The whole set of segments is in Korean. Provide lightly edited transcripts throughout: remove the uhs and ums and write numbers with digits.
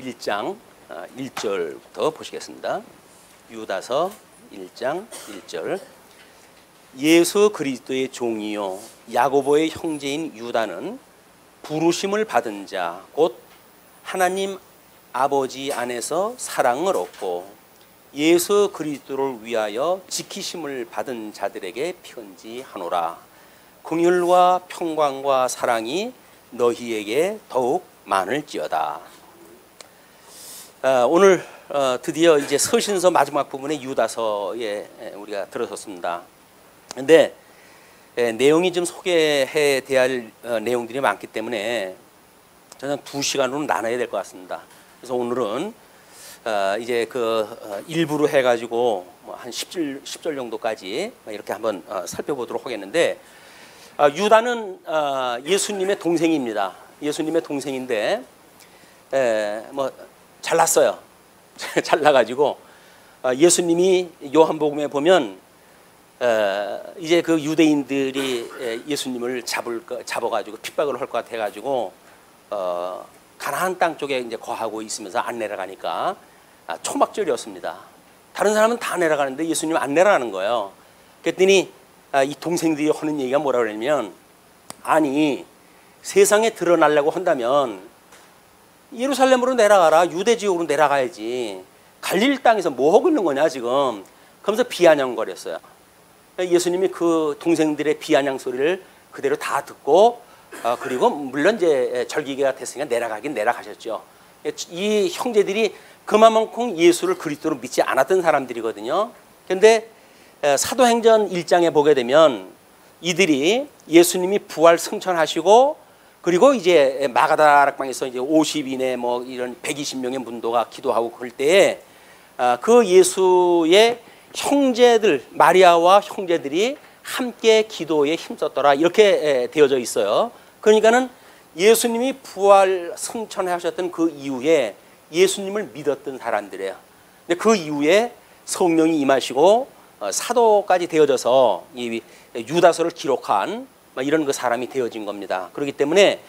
1장 1절부터 보시겠습니다. 유다서 1장 1절. 예수 그리스도의 종이요 야고보의 형제인 유다는 부르심을 받은 자 곧 하나님 아버지 안에서 사랑을 얻고 예수 그리스도를 위하여 지키심을 받은 자들에게 편지하노라. 긍휼과 평강과 사랑이 너희에게 더욱 많을지어다. 오늘 드디어 이제 서신서 마지막 부분의 유다서에 우리가 들어섰습니다. 근데 내용이 좀 소개해 대할 내용들이 많기 때문에 저는 2시간으로 나눠야 될 것 같습니다. 그래서 오늘은 이제 그 일부로 해가지고 한 10절 정도까지 이렇게 한번 살펴보도록 하겠는데, 유다는 예수님의 동생입니다. 예수님의 동생인데 뭐 잘났어요. 잘나가지고 예수님이 요한복음에 보면 이제 그 유대인들이 예수님을 잡아가지고 핍박을 할 것 같아가지고 가나안 땅 쪽에 이제 거하고 있으면서 안 내려가니까 초막절이었습니다. 다른 사람은 다 내려가는데 예수님은 안 내려가는 거예요. 그랬더니 이 동생들이 하는 얘기가 뭐라 그러냐면, 아니 세상에 드러나려고 한다면 예루살렘으로 내려가라. 유대 지역으로 내려가야지. 갈릴리 땅에서 뭐 하고 있는 거냐 지금. 그러면서 비아냥거렸어요. 예수님이 그 동생들의 비아냥 소리를 그대로 다 듣고 그리고 물론 이제 절기가 됐으니까 내려가긴 내려가셨죠. 이 형제들이 그만큼 예수를 그리스도로 믿지 않았던 사람들이거든요. 그런데 사도행전 1장에 보게 되면 이들이 예수님이 부활 승천하시고 그리고 이제 마가다락방에서 이제 50인의 뭐 이런 120명의 문도가 기도하고 그럴 때에 그 예수의 형제들, 마리아와 형제들이 함께 기도에 힘썼더라 이렇게 되어져 있어요. 그러니까는 예수님이 부활 승천하셨던 그 이후에 예수님을 믿었던 사람들이에요. 근데 그 이후에 성령이 임하시고 사도까지 되어져서 이 유다서를 기록한 이런 그 사람이 되어진 겁니다. 그렇기 때문에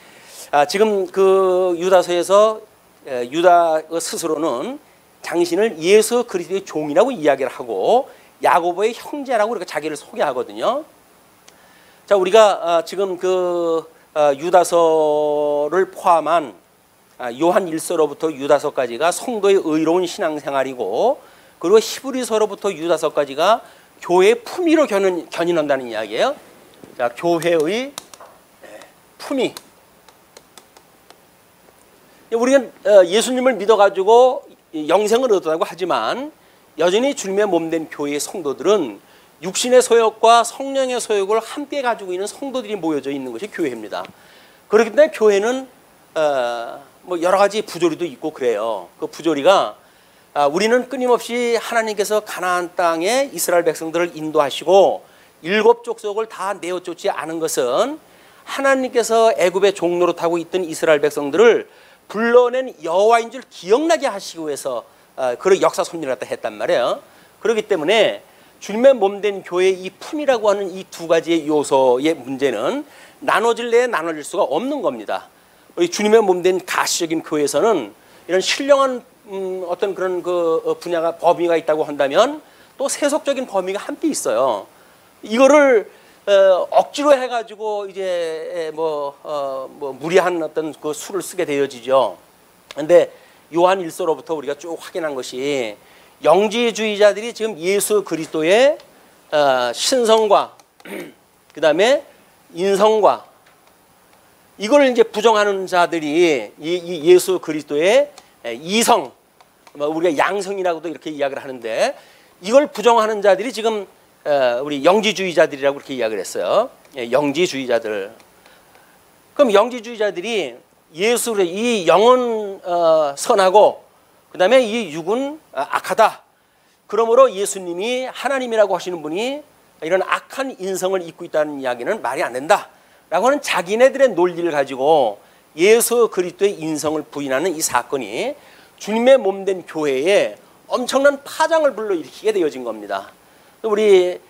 지금 그 유다서에서 유다 스스로는 당신을 예수 그리스도의 종이라고 이야기를 하고 야고보의 형제라고 이렇게 자기를 소개하거든요. 자, 우리가 지금 그 유다서를 포함한 요한 1서로부터 유다서까지가 성도의 의로운 신앙생활이고, 그리고 히브리서로부터 유다서까지가 교회의 품위로 견인한다는 이야기예요. 자, 교회의 품위. 우리가 예수님을 믿어가지고 영생을 얻었다고 하지만 여전히 주님의 몸된 교회의 성도들은 육신의 소욕과 성령의 소욕을 함께 가지고 있는 성도들이 모여져 있는 것이 교회입니다. 그렇기 때문에 교회는 뭐 여러 가지 부조리도 있고 그래요. 그 부조리가 우리는 끊임없이 하나님께서 가나안 땅에 이스라엘 백성들을 인도하시고 7 족속을 다 내어 쫓지 않은 것은 하나님께서 애굽의 종노릇하고 있던 이스라엘 백성들을 불러낸 여호와인 줄 기억나게 하시기 위해서 그런 역사 섭리를 갖다 했단 말이에요. 그렇기 때문에 주님의 몸된 교회의 이 품이라고 하는 이 2가지의 요소의 문제는 나눠질 래 나눠질 수가 없는 겁니다. 우리 주님의 몸된 가시적인 교회에서는 이런 신령한 어떤 그런 그 분야가 범위가 있다고 한다면 또 세속적인 범위가 함께 있어요. 이거를 억지로 해가지고 이제 뭐 무리한 어떤 그 수를 쓰게 되어지죠. 그런데 요한 1서로부터 우리가 쭉 확인한 것이 영지주의자들이 지금 예수 그리스도의 신성과 그 다음에 인성과 이걸 이제 부정하는 자들이 이 예수 그리스도의 이성, 우리가 양성이라고도 이렇게 이야기를 하는데, 이걸 부정하는 자들이 지금 우리 영지주의자들이라고 그렇게 이야기를 했어요. 영지주의자들. 그럼 영지주의자들이 예수를 이 영은 선하고 그 다음에 이 육은 악하다. 그러므로 예수님이 하나님이라고 하시는 분이 이런 악한 인성을 입고 있다는 이야기는 말이 안 된다 라고 하는 자기네들의 논리를 가지고 예수 그리스도의 인성을 부인하는 이 사건이 주님의 몸된 교회에 엄청난 파장을 불러일으키게 되어진 겁니다. 우리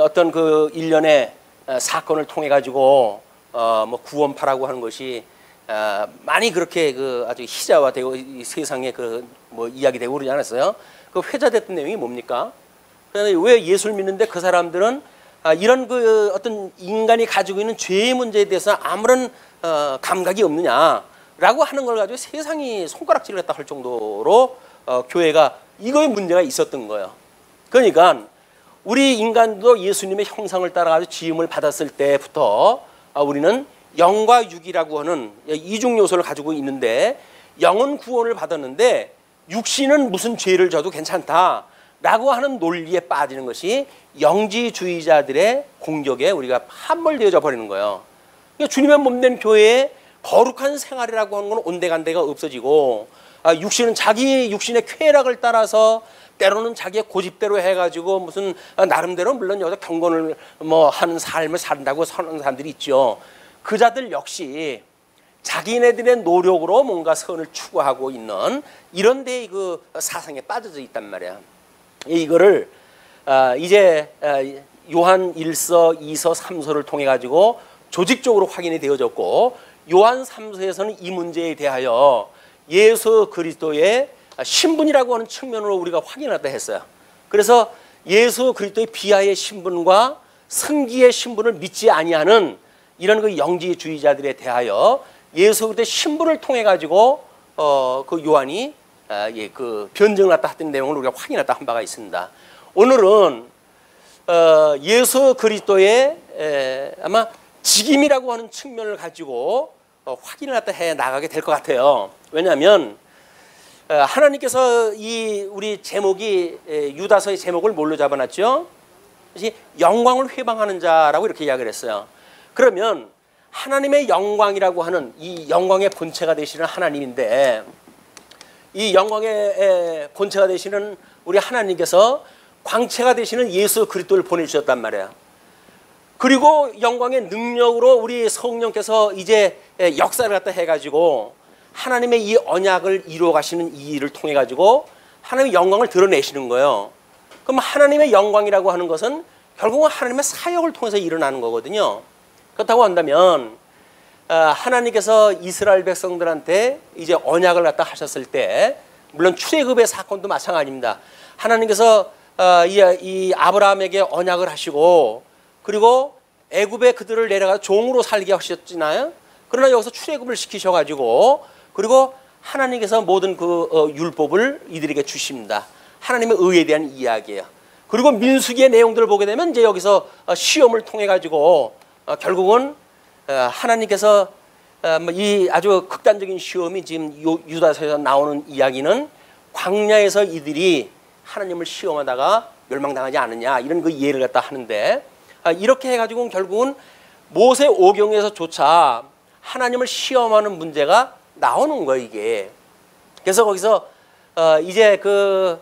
어떤 그 일련의 사건을 통해 가지고 뭐 구원파라고 하는 것이 많이 그렇게 그 아주 희자화되고 이 세상에 그 뭐 이야기되고 그러지 않았어요? 그 회자됐던 내용이 뭡니까? 그런데 왜 예수를 믿는데 그 사람들은 이런 그 어떤 인간이 가지고 있는 죄의 문제에 대해서 아무런 감각이 없느냐라고 하는 걸 가지고 세상이 손가락질을 했다 할 정도로 교회가 이거에 문제가 있었던 거예요. 그러니까 우리 인간도 예수님의 형상을 따라가지고 지음을 받았을 때부터 우리는 영과 육이라고 하는 이중 요소를 가지고 있는데, 영은 구원을 받았는데 육신은 무슨 죄를 져도 괜찮다라고 하는 논리에 빠지는 것이 영지주의자들의 공격에 우리가 함몰되어져 버리는 거예요. 그러니까 주님의 몸된 교회에 거룩한 생활이라고 하는 건 온데간데가 없어지고, 육신은 자기 육신의 쾌락을 따라서 때로는 자기의 고집대로 해가지고 무슨 나름대로 물론 여기서 경건을 뭐 하는 삶을 산다고 사는 사람들이 있죠. 그 자들 역시 자기네들의 노력으로 뭔가 선을 추구하고 있는 이런 데의 그 사상에 빠져져 있단 말이야. 이거를 이제 요한 1서, 2서, 3서를 통해 가지고 조직적으로 확인이 되어졌고, 요한 3서에서는 이 문제에 대하여 예수 그리스도의 신분이라고 하는 측면으로 우리가 확인하다 했어요. 그래서 예수 그리스도의 비하의 신분과 승기의 신분을 믿지 아니하는 이런 그 영지주의자들에 대하여 예수 그리스도의 신분을 통해 가지고 그 요한이 그 변증을 갖다 했던 내용을 우리가 확인했다 한 바가 있습니다. 오늘은 예수 그리스도의 아마 직임이라고 하는 측면을 가지고 확인을 갖다 해 나가게 될 것 같아요. 왜냐하면 하나님께서 이 우리 제목이 유다서의 제목을 뭘로 잡아놨죠? 영광을 회방하는 자라고 이렇게 이야기를 했어요. 그러면 하나님의 영광이라고 하는 이 영광의 본체가 되시는 하나님인데, 이 영광의 본체가 되시는 우리 하나님께서 광채가 되시는 예수 그리스도를 보내주셨단 말이에요. 그리고 영광의 능력으로 우리 성령께서 이제 역사를 갖다 해가지고 하나님의 이 언약을 이루어 가시는 이 일을 통해 가지고 하나님의 영광을 드러내시는 거예요. 그럼 하나님의 영광이라고 하는 것은 결국은 하나님의 사역을 통해서 일어나는 거거든요. 그렇다고 한다면 하나님께서 이스라엘 백성들한테 이제 언약을 갖다 하셨을 때, 물론 출애굽의 사건도 마찬가지입니다. 하나님께서 이 아브라함에게 언약을 하시고, 그리고 애굽에 그들을 내려가 종으로 살게 하셨잖아요. 그러나 여기서 출애굽을 시키셔가지고, 그리고 하나님께서 모든 그 율법을 이들에게 주십니다. 하나님의 의에 대한 이야기예요. 그리고 민수기의 내용들을 보게 되면 이제 여기서 시험을 통해 가지고 결국은 하나님께서 이 아주 극단적인 시험이 지금 유다서에서 나오는 이야기는 광야에서 이들이 하나님을 시험하다가 멸망당하지 않느냐, 이런 그 예를 갖다 하는데, 이렇게 해가지고 결국은 모세 오경에서조차 하나님을 시험하는 문제가 나오는 거예요, 이게. 그래서 거기서 이제 그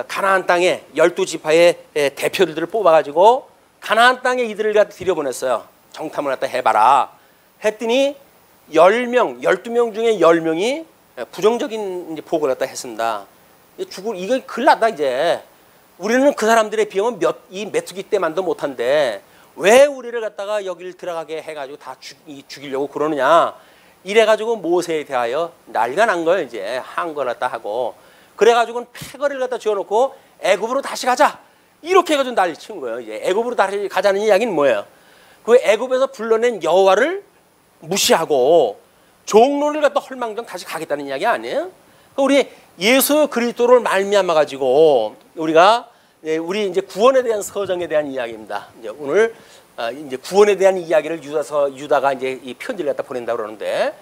가나안 땅에 12지파의 대표들을 뽑아가지고 가나안 땅에 이들을 갖다 들여보냈어요. 정탐을 갖다 해봐라 했더니 10명, 12명 중에 10명이 부정적인 이제 보고를 갖다 했습니다. 이거 큰일 났다 이제. 우리는 그 사람들에 비하면 이 메뚜기 때만도 못한데 왜 우리를 갖다가 여기를 들어가게 해가지고 다 죽이려고 그러느냐. 이래가지고 모세에 대하여 난리가 난 거예요. 이제 한 걸 갖다 하고, 그래가지고는 패거리를 갖다 지어놓고 애굽으로 다시 가자, 이렇게 해가지고 난리 친 거예요. 이제 애굽으로 다시 가자는 이야기는 뭐예요? 그 애굽에서 불러낸 여호와를 무시하고 종로를 갖다 헐망정 다시 가겠다는 이야기 아니에요? 우리 예수 그리스도를 말미암아 가지고 우리가 우리 이제 구원에 대한 서정에 대한 이야기입니다. 이제 오늘 이제 구원에 대한 이야기를 유다가 이제 이 편지를 갖다 보낸다 그러는데,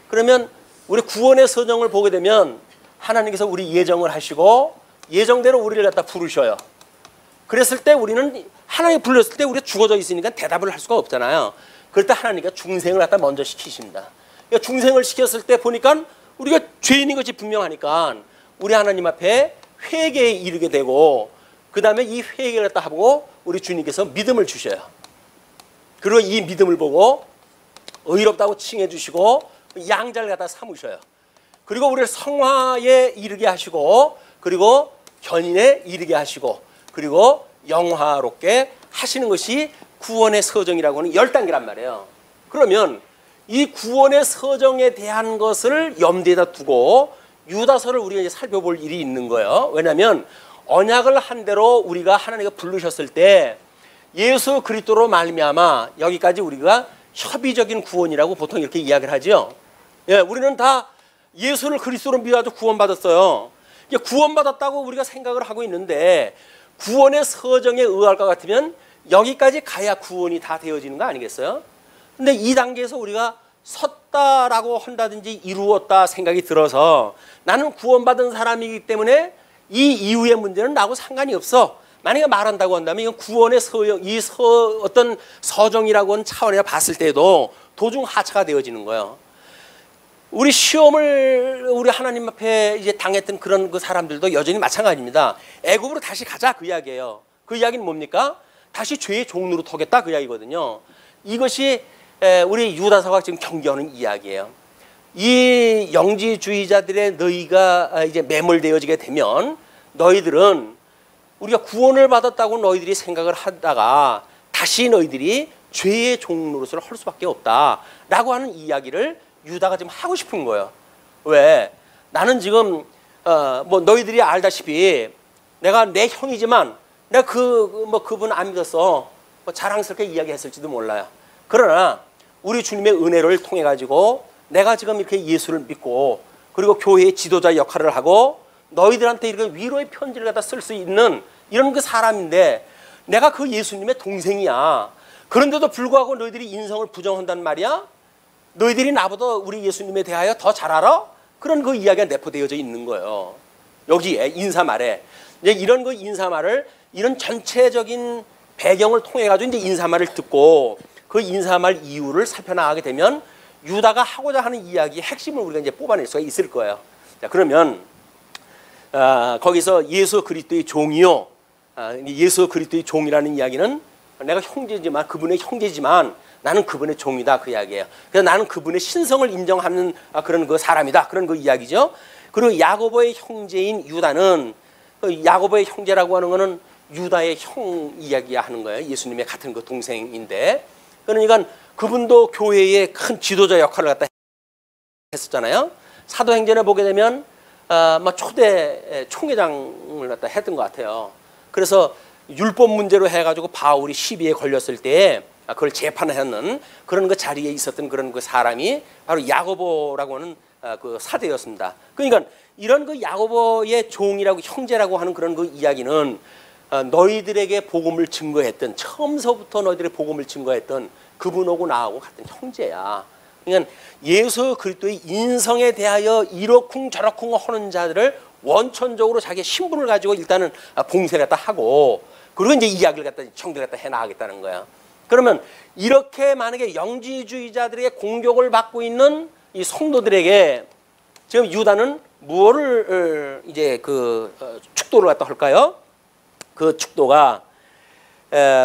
그러면 우리 구원의 서정을 보게 되면 하나님께서 우리 예정을 하시고 예정대로 우리를 갖다 부르셔요. 그랬을 때 우리는 하나님 불렀을 때 우리가 죽어져 있으니까 대답을 할 수가 없잖아요. 그럴 때 하나님께서 중생을 갖다 먼저 시키십니다. 그러니까 중생을 시켰을 때 보니까 우리가 죄인인 것이 분명하니까 우리 하나님 앞에 회개에 이르게 되고, 그 다음에 이 회개를 갖다 하고 우리 주님께서 믿음을 주셔요. 그리고 이 믿음을 보고 의롭다고 칭해 주시고 양자를 갖다 삼으셔요. 그리고 우리를 성화에 이르게 하시고, 그리고 견인에 이르게 하시고, 그리고 영화롭게 하시는 것이 구원의 서정이라고 하는 10단계란 말이에요. 그러면 이 구원의 서정에 대한 것을 염두에다 두고 유다서를 우리가 이제 살펴볼 일이 있는 거예요. 왜냐하면 언약을 한 대로 우리가 하나님께 부르셨을 때 예수 그리스도로 말미암아 여기까지 우리가 협의적인 구원이라고 보통 이렇게 이야기를 하죠. 예, 우리는 다 예수를 그리스도로 믿어서 구원받았어요. 구원받았다고 우리가 생각을 하고 있는데 구원의 서정에 의할 것 같으면 여기까지 가야 구원이 다 되어지는 거 아니겠어요? 근데 이 단계에서 우리가 섰다라고 한다든지 이루었다 생각이 들어서 나는 구원받은 사람이기 때문에 이 이후의 문제는 나하고 상관이 없어. 만약에 말한다고 한다면 이건 구원의 서정, 어떤 서정이라고 하는 차원에서 봤을 때도 도중 하차가 되어지는 거예요. 우리 시험을 우리 하나님 앞에 이제 당했던 그런 그 사람들도 여전히 마찬가지입니다. 애굽으로 다시 가자 그 이야기예요. 그 이야기는 뭡니까? 다시 죄의 종로로 터겠다 그 이야기거든요. 이것이 우리 유다서가 지금 경계하는 이야기예요. 이 영지주의자들의 너희가 이제 매몰되어지게 되면 너희들은 우리가 구원을 받았다고 너희들이 생각을 하다가 다시 너희들이 죄의 종로로서를 할 수밖에 없다라고 하는 이야기를 유다가 지금 하고 싶은 거예요. 왜? 나는 지금 뭐 너희들이 알다시피 내가 내 형이지만 내가 그분 안 믿었어. 뭐 자랑스럽게 이야기했을지도 몰라요. 그러나 우리 주님의 은혜를 통해 가지고 내가 지금 이렇게 예수를 믿고 그리고 교회의 지도자 역할을 하고 너희들한테 이렇게 위로의 편지를 갖다 쓸 수 있는 이런 그 사람인데 내가 그 예수님의 동생이야. 그런데도 불구하고 너희들이 인성을 부정한단 말이야? 너희들이 나보다 우리 예수님에 대하여 더 잘 알아? 그런 그 이야기가 내포되어져 있는 거예요. 여기에 인사말에 이제 이런 그 인사말을 이런 전체적인 배경을 통해 가지고 이제 인사말을 듣고 그 인사말 이유를 살펴나가게 되면 유다가 하고자 하는 이야기의 핵심을 우리가 이제 뽑아낼 수가 있을 거예요. 자, 그러면 거기서 예수 그리스도의 종이요. 예수 그리스도의 종이라는 이야기는 내가 형제지만 그분의 형제지만 나는 그분의 종이다 그 이야기예요. 그래서 나는 그분의 신성을 인정하는 그런 그 사람이다 그런 그 이야기죠. 그리고 야고보의 형제인 유다는 야고보의 형제라고 하는 거는 유다의 형 이야기야 하는 거예요. 예수님의 같은 그 동생인데 그러니까 그분도 교회의 큰 지도자 역할을 갖다 했었잖아요. 사도행전에 보게 되면 초대 총회장을 갖다 했던 것 같아요. 그래서 율법 문제로 해가지고 바울이 시비에 걸렸을 때 그걸 재판하는 그런 그 자리에 있었던 그런 그 사람이 바로 야고보라고 하는 그 사대였습니다. 그러니까 이런 그 야고보의 종이라고 형제라고 하는 그런 그 이야기는 너희들에게 복음을 증거했던 처음서부터 너희들의 복음을 증거했던 그분하고 나하고 같은 형제야. 그러니까 예수 그리스도의 인성에 대하여 이러쿵 저러쿵 하는 자들을 원천적으로 자기의 신분을 가지고 일단은 봉쇄를 갖다 하고 그리고 이제 이야기를 갖다 청대를 갖다 해나가겠다는 거야. 그러면 이렇게 만약에 영지주의자들의 공격을 받고 있는 이 성도들에게 지금 유다는 무엇을 이제 그 축도를 갖다 할까요? 그 축도가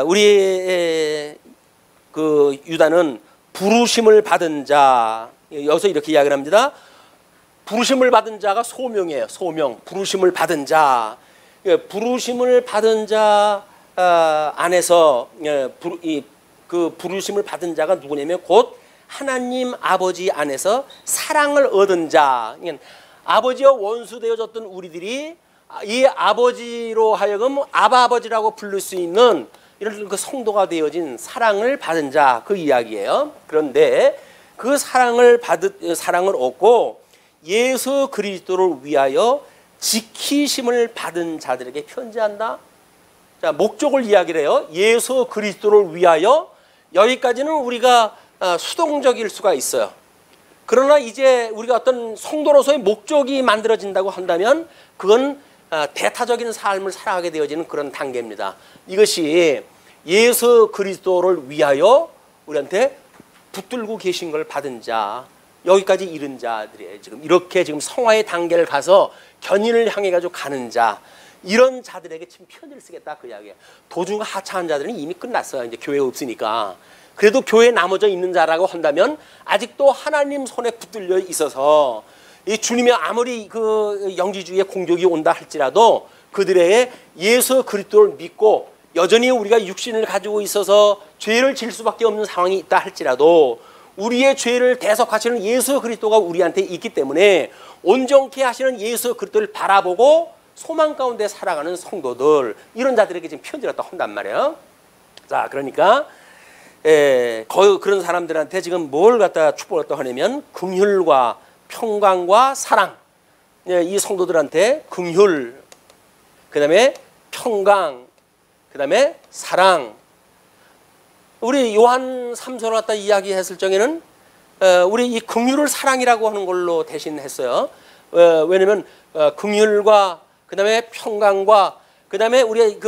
우리 그 유다는 부르심을 받은 자 여기서 이렇게 이야기를 합니다. 부르심을 받은 자가 소명이에요. 소명. 부르심을 받은 자. 부르심을 받은 자 안에서 그 부르심을 받은 자가 누구냐면 곧 하나님 아버지 안에서 사랑을 얻은 자. 아버지와 원수 되어졌던 우리들이 이 아버지로 하여금 아버지라고 부를 수 있는 이런 그 성도가 되어진 사랑을 받은 자 그 이야기예요. 그런데 그 사랑을 얻고 예수 그리스도를 위하여 지키심을 받은 자들에게 편지한다. 자, 목적을 이야기를 해요. 예수 그리스도를 위하여 여기까지는 우리가 수동적일 수가 있어요. 그러나 이제 우리가 어떤 성도로서의 목적이 만들어진다고 한다면 그건 대타적인 삶을 살아가게 되어지는 그런 단계입니다. 이것이 예수 그리스도를 위하여 우리한테 붙들고 계신 걸 받은 자 여기까지 이른 자들이에요. 이렇게 지금 성화의 단계를 가서 견인을 향해 가지고 가는 자 이런 자들에게 지금 편지를 쓰겠다 그 이야기예요. 도중 하차한 자들은 이미 끝났어요. 이제 교회가 없으니까. 그래도 교회에 남아져 있는 자라고 한다면 아직도 하나님 손에 붙들려 있어서 이 주님이 아무리 그 영지주의의 공격이 온다 할지라도 그들에게 예수 그리스도를 믿고 여전히 우리가 육신을 가지고 있어서 죄를 질 수밖에 없는 상황이 있다 할지라도 우리의 죄를 대속하시는 예수 그리스도가 우리한테 있기 때문에 온전케 하시는 예수 그리스도를 바라보고 소망 가운데 살아가는 성도들, 이런 자들에게 지금 편지를 갖다 한단 말이에요. 자, 그러니까 거의 그런 사람들한테 지금 뭘 갖다 축복을 갖다 하냐면 긍휼과 평강과 사랑. 이 성도들한테 긍휼, 그다음에 평강, 그다음에 사랑. 우리 요한 3서를 갖다 이야기했을 적에는 우리 이 긍휼을 사랑이라고 하는 걸로 대신했어요. 왜냐면 긍휼과 그다음에 평강과 그다음에 우리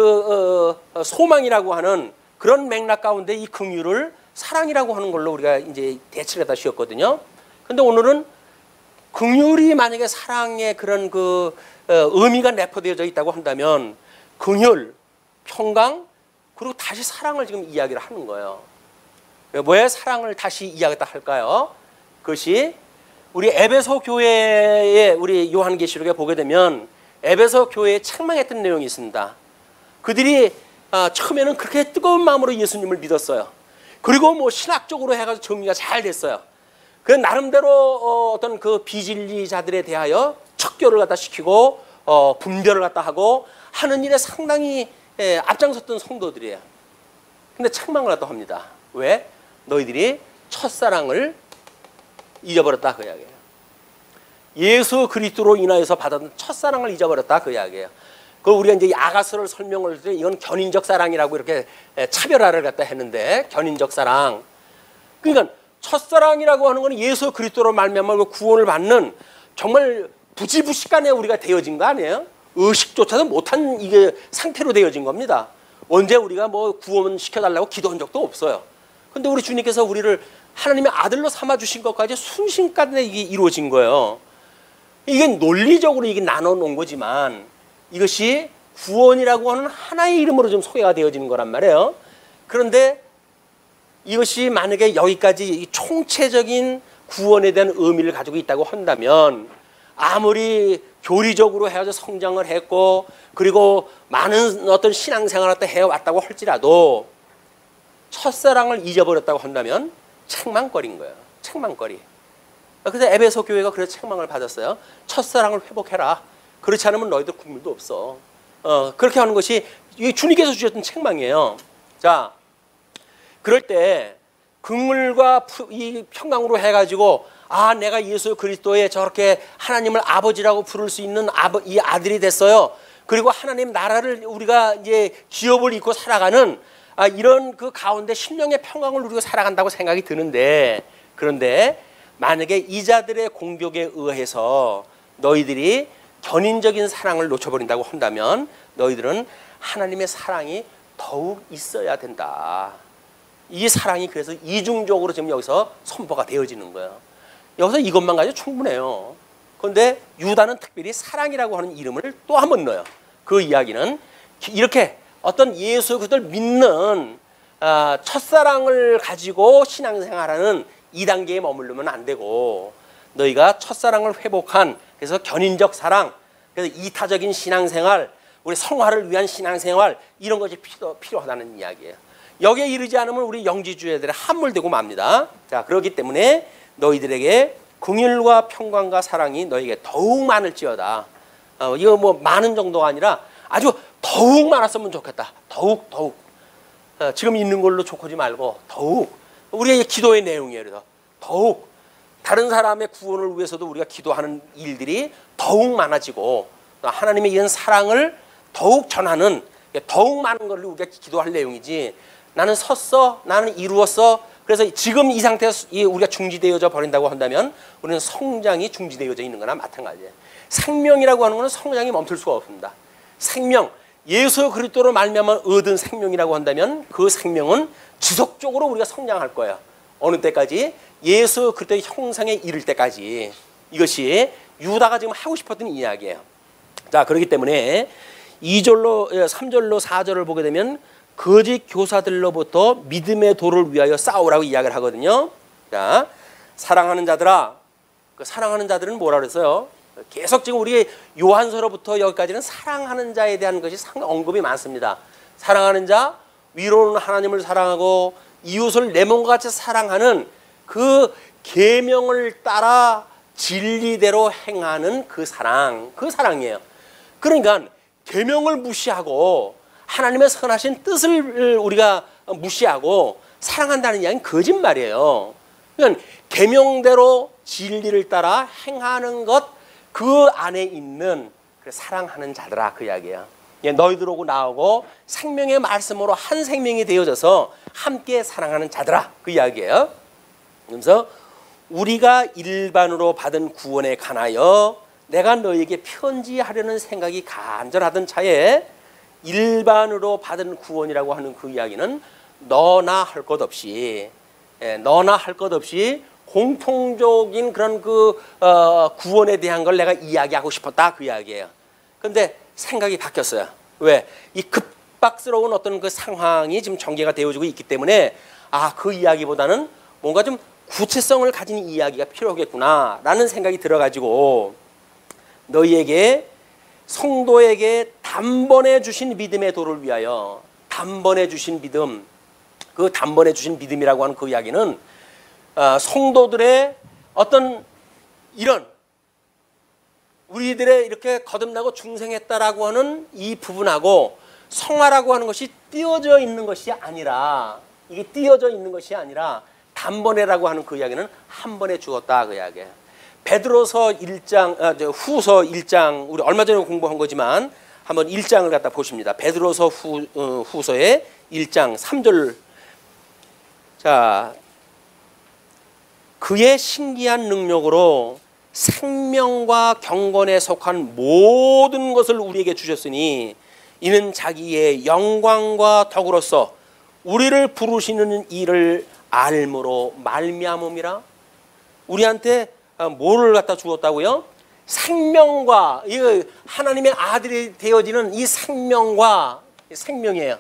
소망이라고 하는 그런 맥락 가운데 이 긍휼을 사랑이라고 하는 걸로 우리가 이제 대치를 갖다 씌웠거든요. 근데 오늘은 긍휼이 만약에 사랑의 그런 의미가 내포되어져 있다고 한다면 긍휼, 평강, 그리고 다시 사랑을 지금 이야기를 하는 거예요. 왜 사랑을 다시 이야기했다 할까요? 그것이 우리 에베소 교회에 우리 요한계시록에 보게 되면 에베소 교회에 책망했던 내용이 있습니다. 그들이 처음에는 그렇게 뜨거운 마음으로 예수님을 믿었어요. 그리고 뭐 신학적으로 해가지고 정리가 잘 됐어요. 그 나름대로 어떤 그 비진리자들에 대하여 척결을 갖다 시키고 분별을 갖다 하고 하는 일에 상당히 앞장섰던 성도들이에요. 근데 책망을 갖다 합니다. 왜? 너희들이 첫사랑을 잊어버렸다, 그 이야기예요. 예수 그리스도로 인하여서 받았던 첫사랑을 잊어버렸다, 그 이야기예요. 그걸 우리가 이제 아가서를 설명을 때 이건 견인적 사랑이라고 이렇게 차별화를 갖다 했는데, 견인적 사랑. 그러니까 첫사랑이라고 하는 건 예수 그리스도로 말미암아 구원을 받는 정말 부지부식간에 우리가 되어진 거 아니에요? 의식조차도 못한 이게 상태로 되어진 겁니다. 언제 우리가 뭐 구원 시켜달라고 기도한 적도 없어요. 근데 우리 주님께서 우리를 하나님의 아들로 삼아주신 것까지 순식간에 이게 이루어진 거예요. 이게 논리적으로 이게 나눠 놓은 거지만 이것이 구원이라고 하는 하나의 이름으로 좀 소개가 되어지는 거란 말이에요. 그런데 이것이 만약에 여기까지 총체적인 구원에 대한 의미를 가지고 있다고 한다면 아무리 교리적으로 해서 성장을 했고 그리고 많은 어떤 신앙생활을 해왔다고 할지라도 첫사랑을 잊어버렸다고 한다면 책망거리인 거예요. 책망거리. 그래서 에베소 교회가 그래서 책망을 받았어요. 첫사랑을 회복해라. 그렇지 않으면 너희들 국물도 없어. 그렇게 하는 것이 주님께서 주셨던 책망이에요. 자, 그럴 때 긍휼과 이 평강으로 해가지고 내가 예수 그리스도의 저렇게 하나님을 아버지라고 부를 수 있는 이 아들이 됐어요. 그리고 하나님 나라를 우리가 이제 기업을 잇고 살아가는 이런 그 가운데 심령의 평강을 누리고 살아간다고 생각이 드는데, 그런데 만약에 이자들의 공격에 의해서 너희들이 견인적인 사랑을 놓쳐버린다고 한다면 너희들은 하나님의 사랑이 더욱 있어야 된다. 이 사랑이 그래서 이중적으로 지금 여기서 선포가 되어지는 거예요. 여기서 이것만 가지고 충분해요. 그런데 유다는 특별히 사랑이라고 하는 이름을 또 한 번 넣어요. 그 이야기는 이렇게 어떤 예수 그들 믿는 첫사랑을 가지고 신앙생활하는 2단계에 머무르면 안 되고 너희가 첫사랑을 회복한 그래서 견인적 사랑, 그래서 이타적인 신앙생활, 우리 성화를 위한 신앙생활 이런 것이 필요하다는 이야기예요. 여기에 이르지 않으면 우리 영지주의들의 함몰되고 맙니다. 자, 그렇기 때문에 너희들에게 긍휼과 평강과 사랑이 너희에게 더욱 많을지어다. 이거 뭐 많은 정도가 아니라 아주 더욱 많았으면 좋겠다. 더욱 지금 있는 걸로 족하지 말고 더욱 우리의 기도의 내용이에요. 그래서 더욱 다른 사람의 구원을 위해서도 우리가 기도하는 일들이 더욱 많아지고 하나님의 이런 사랑을 더욱 전하는 더욱 많은 걸 우리가 기도할 내용이지, 나는 섰어, 나는 이루었어, 그래서 지금 이 상태에서 우리가 중지되어져 버린다고 한다면 우리는 성장이 중지되어져 있는 거나 마찬가지예요. 생명이라고 하는 것은 성장이 멈출 수가 없습니다. 생명, 예수 그리스도로 말미암아 얻은 생명이라고 한다면 그 생명은 지속적으로 우리가 성장할 거예요. 어느 때까지? 예수 그리스도의 형상에 이를 때까지. 이것이 유다가 지금 하고 싶었던 이야기예요. 자, 그렇기 때문에 2절로 3절로 4절을 보게 되면 거짓 교사들로부터 믿음의 도를 위하여 싸우라고 이야기를 하거든요. 자, 사랑하는 자들아, 그 사랑하는 자들은 뭐라 그랬어요? 계속 지금 우리 요한서로부터 여기까지는 사랑하는 자에 대한 것이 상당히 언급이 많습니다. 사랑하는 자, 위로는 하나님을 사랑하고 이웃을 내 몸과 같이 사랑하는 그 계명을 따라 진리대로 행하는 그 사랑이에요. 그러니까 계명을 무시하고 하나님의 선하신 뜻을 우리가 무시하고 사랑한다는 이야기는 거짓말이에요. 그러니까 계명대로 진리를 따라 행하는 것, 그 안에 있는 사랑하는 자들아, 그 이야기야. 너희들하고 나하고 생명의 말씀으로 한 생명이 되어져서 함께 사랑하는 자들아, 그 이야기예요. 그래서 우리가 일반으로 받은 구원에 관하여 내가 너에게 편지하려는 생각이 간절하던 차에, 일반으로 받은 구원이라고 하는 그 이야기는 너나 할 것 없이, 너나 할 것 없이 공통적인 그런 그 구원에 대한 걸 내가 이야기하고 싶었다, 그 이야기예요. 그런데 생각이 바뀌었어요. 왜? 이 급박스러운 어떤 그 상황이 지금 전개가 되어지고 있기 때문에, 그 이야기보다는 뭔가 좀 구체성을 가진 이야기가 필요하겠구나라는 생각이 들어가지고, 너희에게, 성도에게 단번에 주신 믿음의 도를 위하여, 단번에 주신 믿음, 그 단번에 주신 믿음이라고 하는 그 이야기는 성도들의 어떤 이런 우리들의 이렇게 거듭나고 중생했다라고 하는 이 부분하고 성화라고 하는 것이 띄어져 있는 것이 아니라, 이게 띄어져 있는 것이 아니라 단번에라고 하는 그 이야기는 한 번에 죽었다, 그 이야기예요. 베드로서 1장, 후서 1장, 우리 얼마 전에 공부한 거지만 한번 1장을 갖다 보십니다. 베드로서 후서의 1장 3절. 자, 그의 신기한 능력으로 생명과 경건에 속한 모든 것을 우리에게 주셨으니 이는 자기의 영광과 덕으로서 우리를 부르시는 이를 알므로 말미암음이라. 우리한테 뭐를 갖다 주었다고요? 생명과, 이 하나님의 아들이 되어지는 이 생명이에요.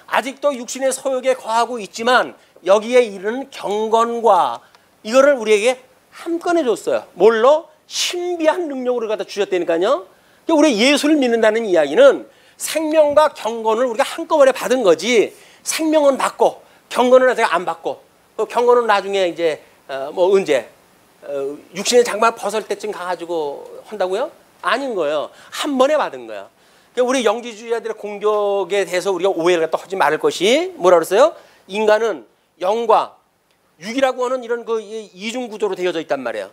아직도 육신의 소욕에 거하고 있지만 여기에 이르는 경건과 이거를 우리에게 한꺼번에 줬어요. 뭘로? 신비한 능력으로 갖다 주셨다니까요. 우리 예수를 믿는다는 이야기는 생명과 경건을 우리가 한꺼번에 받은 거지, 생명은 받고 경건은 아직 안 받고, 그 경건은 나중에 이제 언제 육신의 장막 벗을 때쯤 가가지고 한다고요? 아닌 거예요. 한 번에 받은 거예요. 우리 영지주의자들의 공격에 대해서 우리가 오해를 갖다 하지 말을 것이, 뭐라 그랬어요? 인간은 영과 육이라고 하는 이런 그 이중 구조로 되어져 있단 말이에요.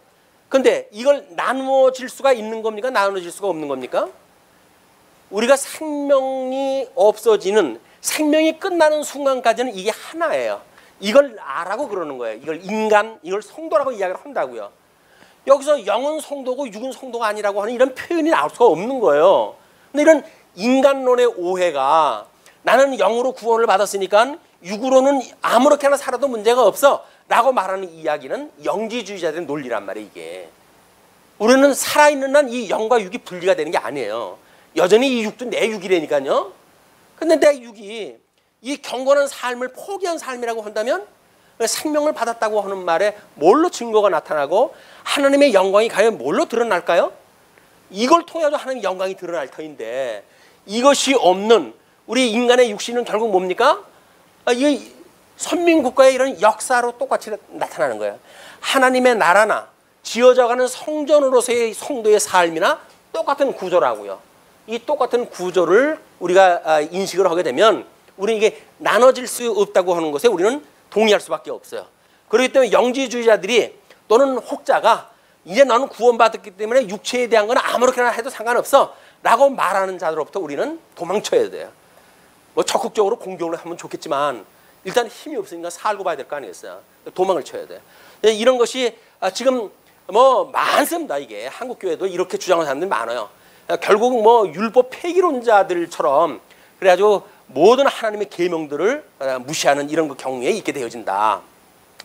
근데 이걸 나누어질 수가 있는 겁니까? 나누어질 수가 없는 겁니까? 우리가 생명이 없어지는, 생명이 끝나는 순간까지는 이게 하나예요. 이걸 아라고 그러는 거예요. 이걸 인간, 이걸 성도라고 이야기를 한다고요. 여기서 영은 성도고 육은 성도가 아니라고 하는 이런 표현이 나올 수가 없는 거예요. 근데 이런 인간론의 오해가, 나는 영으로 구원을 받았으니까 육으로는 아무렇게나 살아도 문제가 없어 라고 말하는 이야기는 영지주의자들의 논리란 말이에요. 이게 우리는 살아있는 한 이 영과 육이 분리가 되는 게 아니에요. 여전히 이 육도 내 육이라니까요. 근데 내 육이 이 경건한 삶을 포기한 삶이라고 한다면 생명을 받았다고 하는 말에 뭘로 증거가 나타나고 하나님의 영광이 과연 뭘로 드러날까요? 이걸 통해서 하나님의 영광이 드러날 터인데, 이것이 없는 우리 인간의 육신은 결국 뭡니까? 이 선민국가의 이런 역사로 똑같이 나타나는 거예요. 하나님의 나라나 지어져가는 성전으로서의 성도의 삶이나 똑같은 구조라고요. 이 똑같은 구조를 우리가 인식을 하게 되면 우리는 이게 나눠질 수 없다고 하는 것에 우리는 동의할 수밖에 없어요. 그렇기 때문에 영지주의자들이 또는 혹자가 이제 너는 구원받았기 때문에 육체에 대한 건 아무렇게나 해도 상관없어 라고 말하는 자들로부터 우리는 도망쳐야 돼요. 뭐 적극적으로 공격을 하면 좋겠지만 일단 힘이 없으니까 살고 봐야 될 거 아니겠어요. 도망을 쳐야 돼요. 이런 것이 지금 뭐 많습니다. 이게 한국교회도 이렇게 주장하는 사람들이 많아요. 결국 뭐 율법 폐기론자들처럼 그래가지고 모든 하나님의 계명들을 무시하는 이런 그 경우에 있게 되어진다.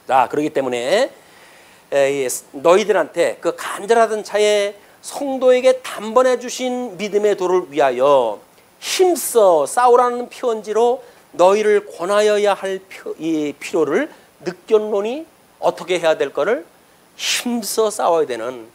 자, 그렇기 때문에 너희들한테 그 간절하던 차에 성도에게 단번에 주신 믿음의 도를 위하여 힘써 싸우라는 편지로 너희를 권하여야 할 이 필요를 느꼈노니, 어떻게 해야 될 거를 힘써 싸워야 되는,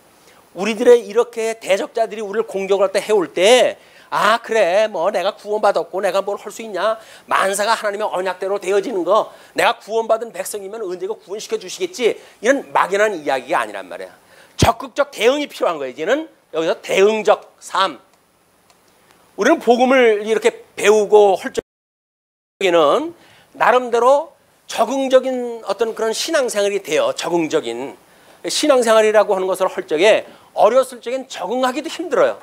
우리들의 이렇게 대적자들이 우리를 공격할 때 해올 때 아 그래 뭐 내가 구원받았고 내가 뭘 할 수 있냐, 만사가 하나님의 언약대로 되어지는 거, 내가 구원받은 백성이면 언제가 구원시켜 주시겠지, 이런 막연한 이야기가 아니란 말이야. 적극적 대응이 필요한 거예요. 이제는 여기서 대응적 삶. 우리는 복음을 이렇게 배우고 할 적에는 나름대로 적응적인 어떤 그런 신앙생활이 돼요. 적응적인 신앙생활이라고 하는 것을 할 적에 어렸을 적엔 적응하기도 힘들어요.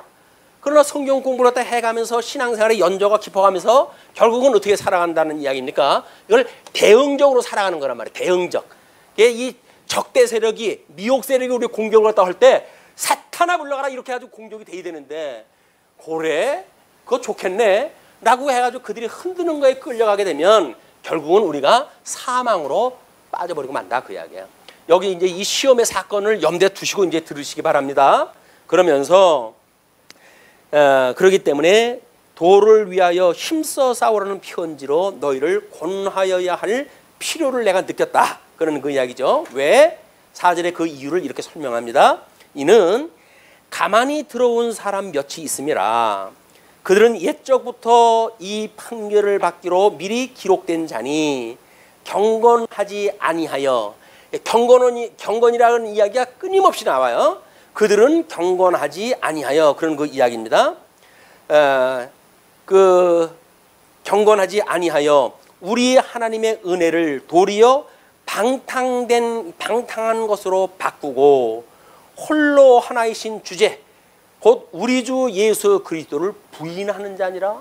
그러나 성경 공부를 다 해가면서 신앙생활의 연조가 깊어가면서 결국은 어떻게 살아간다는 이야기입니까? 이걸 대응적으로 살아가는 거란 말이에요. 대응적. 이 적대 세력이, 미혹 세력이 우리 공격을 갖다 할 때 사탄아 물러가라 이렇게 해가지고 공격이 돼야 되는데, 그래? 그거 좋겠네? 라고 해가지고 그들이 흔드는 거에 끌려가게 되면 결국은 우리가 사망으로 빠져버리고 만다, 그 이야기예요. 여기 이제 이 시험의 사건을 염두에 두시고 이제 들으시기 바랍니다. 그러면서 그렇기 때문에 도를 위하여 힘써 싸우라는 편지로 너희를 권하여야 할 필요를 내가 느꼈다. 그러는 그 이야기죠. 왜? 4절에 그 이유를 이렇게 설명합니다. 이는 가만히 들어온 사람 몇이 있음이라. 그들은 옛적부터 이 판결을 받기로 미리 기록된 자니 경건하지 아니하여. 경건이라는 이야기가 끊임없이 나와요. 그들은 경건하지 아니하여, 그런 그 이야기입니다. 경건하지 아니하여 우리 하나님의 은혜를 도리어 방탕한 것으로 바꾸고 홀로 하나이신 주제 곧 우리 주 예수 그리스도를 부인하는 자니라.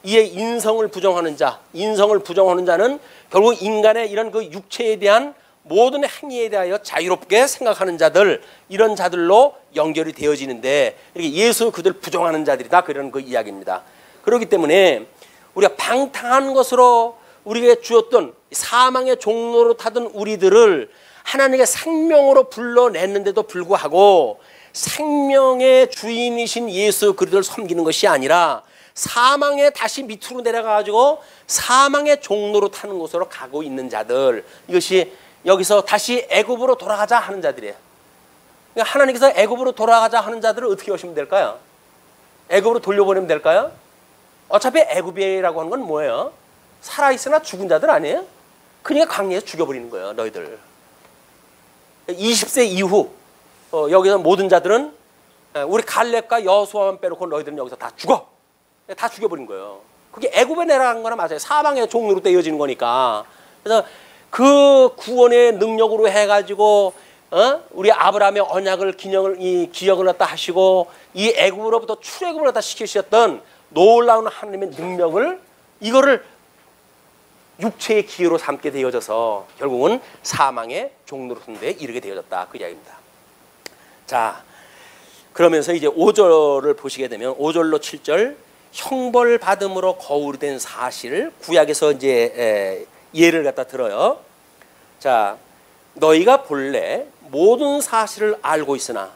이에 인성을 부정하는 자, 인성을 부정하는 자는 결국 인간의 이런 그 육체에 대한 모든 행위에 대하여 자유롭게 생각하는 자들, 이런 자들로 연결이 되어지는데, 이렇게 예수 그들 부정하는 자들이다, 그런 그 이야기입니다. 그렇기 때문에 우리가 방탕한 것으로 우리에게 주었던 사망의 종로로 타던 우리들을 하나님의 생명으로 불러냈는데도 불구하고 생명의 주인이신 예수 그리스도를 섬기는 것이 아니라 사망에 다시 밑으로 내려가가지고 사망의 종로로 타는 곳으로 가고 있는 자들, 이것이 여기서 다시 애굽으로 돌아가자 하는 자들이에요. 그러니까 하나님께서 애굽으로 돌아가자 하는 자들을 어떻게 하시면 될까요? 애굽으로 돌려보내면 될까요? 어차피 애굽이라고 하는 건 뭐예요? 살아있으나 죽은 자들 아니에요? 그러니까 광야에서 죽여버리는 거예요, 너희들. 20세 이후 여기서 모든 자들은 우리 갈렙과 여호수아만 빼놓고 너희들은 여기서 다 죽어. 다 죽여버린 거예요. 그게 애굽에 내려간 거나 맞아요. 사방의 종로로 떼어지는 거니까. 그래서 그 구원의 능력으로 해가지고 우리 아브라함의 언약을 기억을 갖다 하시고 이 애굽으로부터 출애굽을 갖다 시키셨던 놀라운 하나님의 능력을, 이거를 육체의 기회로 삼게 되어져서 결국은 사망의 종로로 데 이르게 되어졌다, 그 이야기입니다. 자, 그러면서 이제 5절을 보시게 되면 5절로 7절, 형벌 받음으로 거울이 된 사실을 구약에서 이제 예를 갖다 들어요. 자, 너희가 본래 모든 사실을 알고 있으나,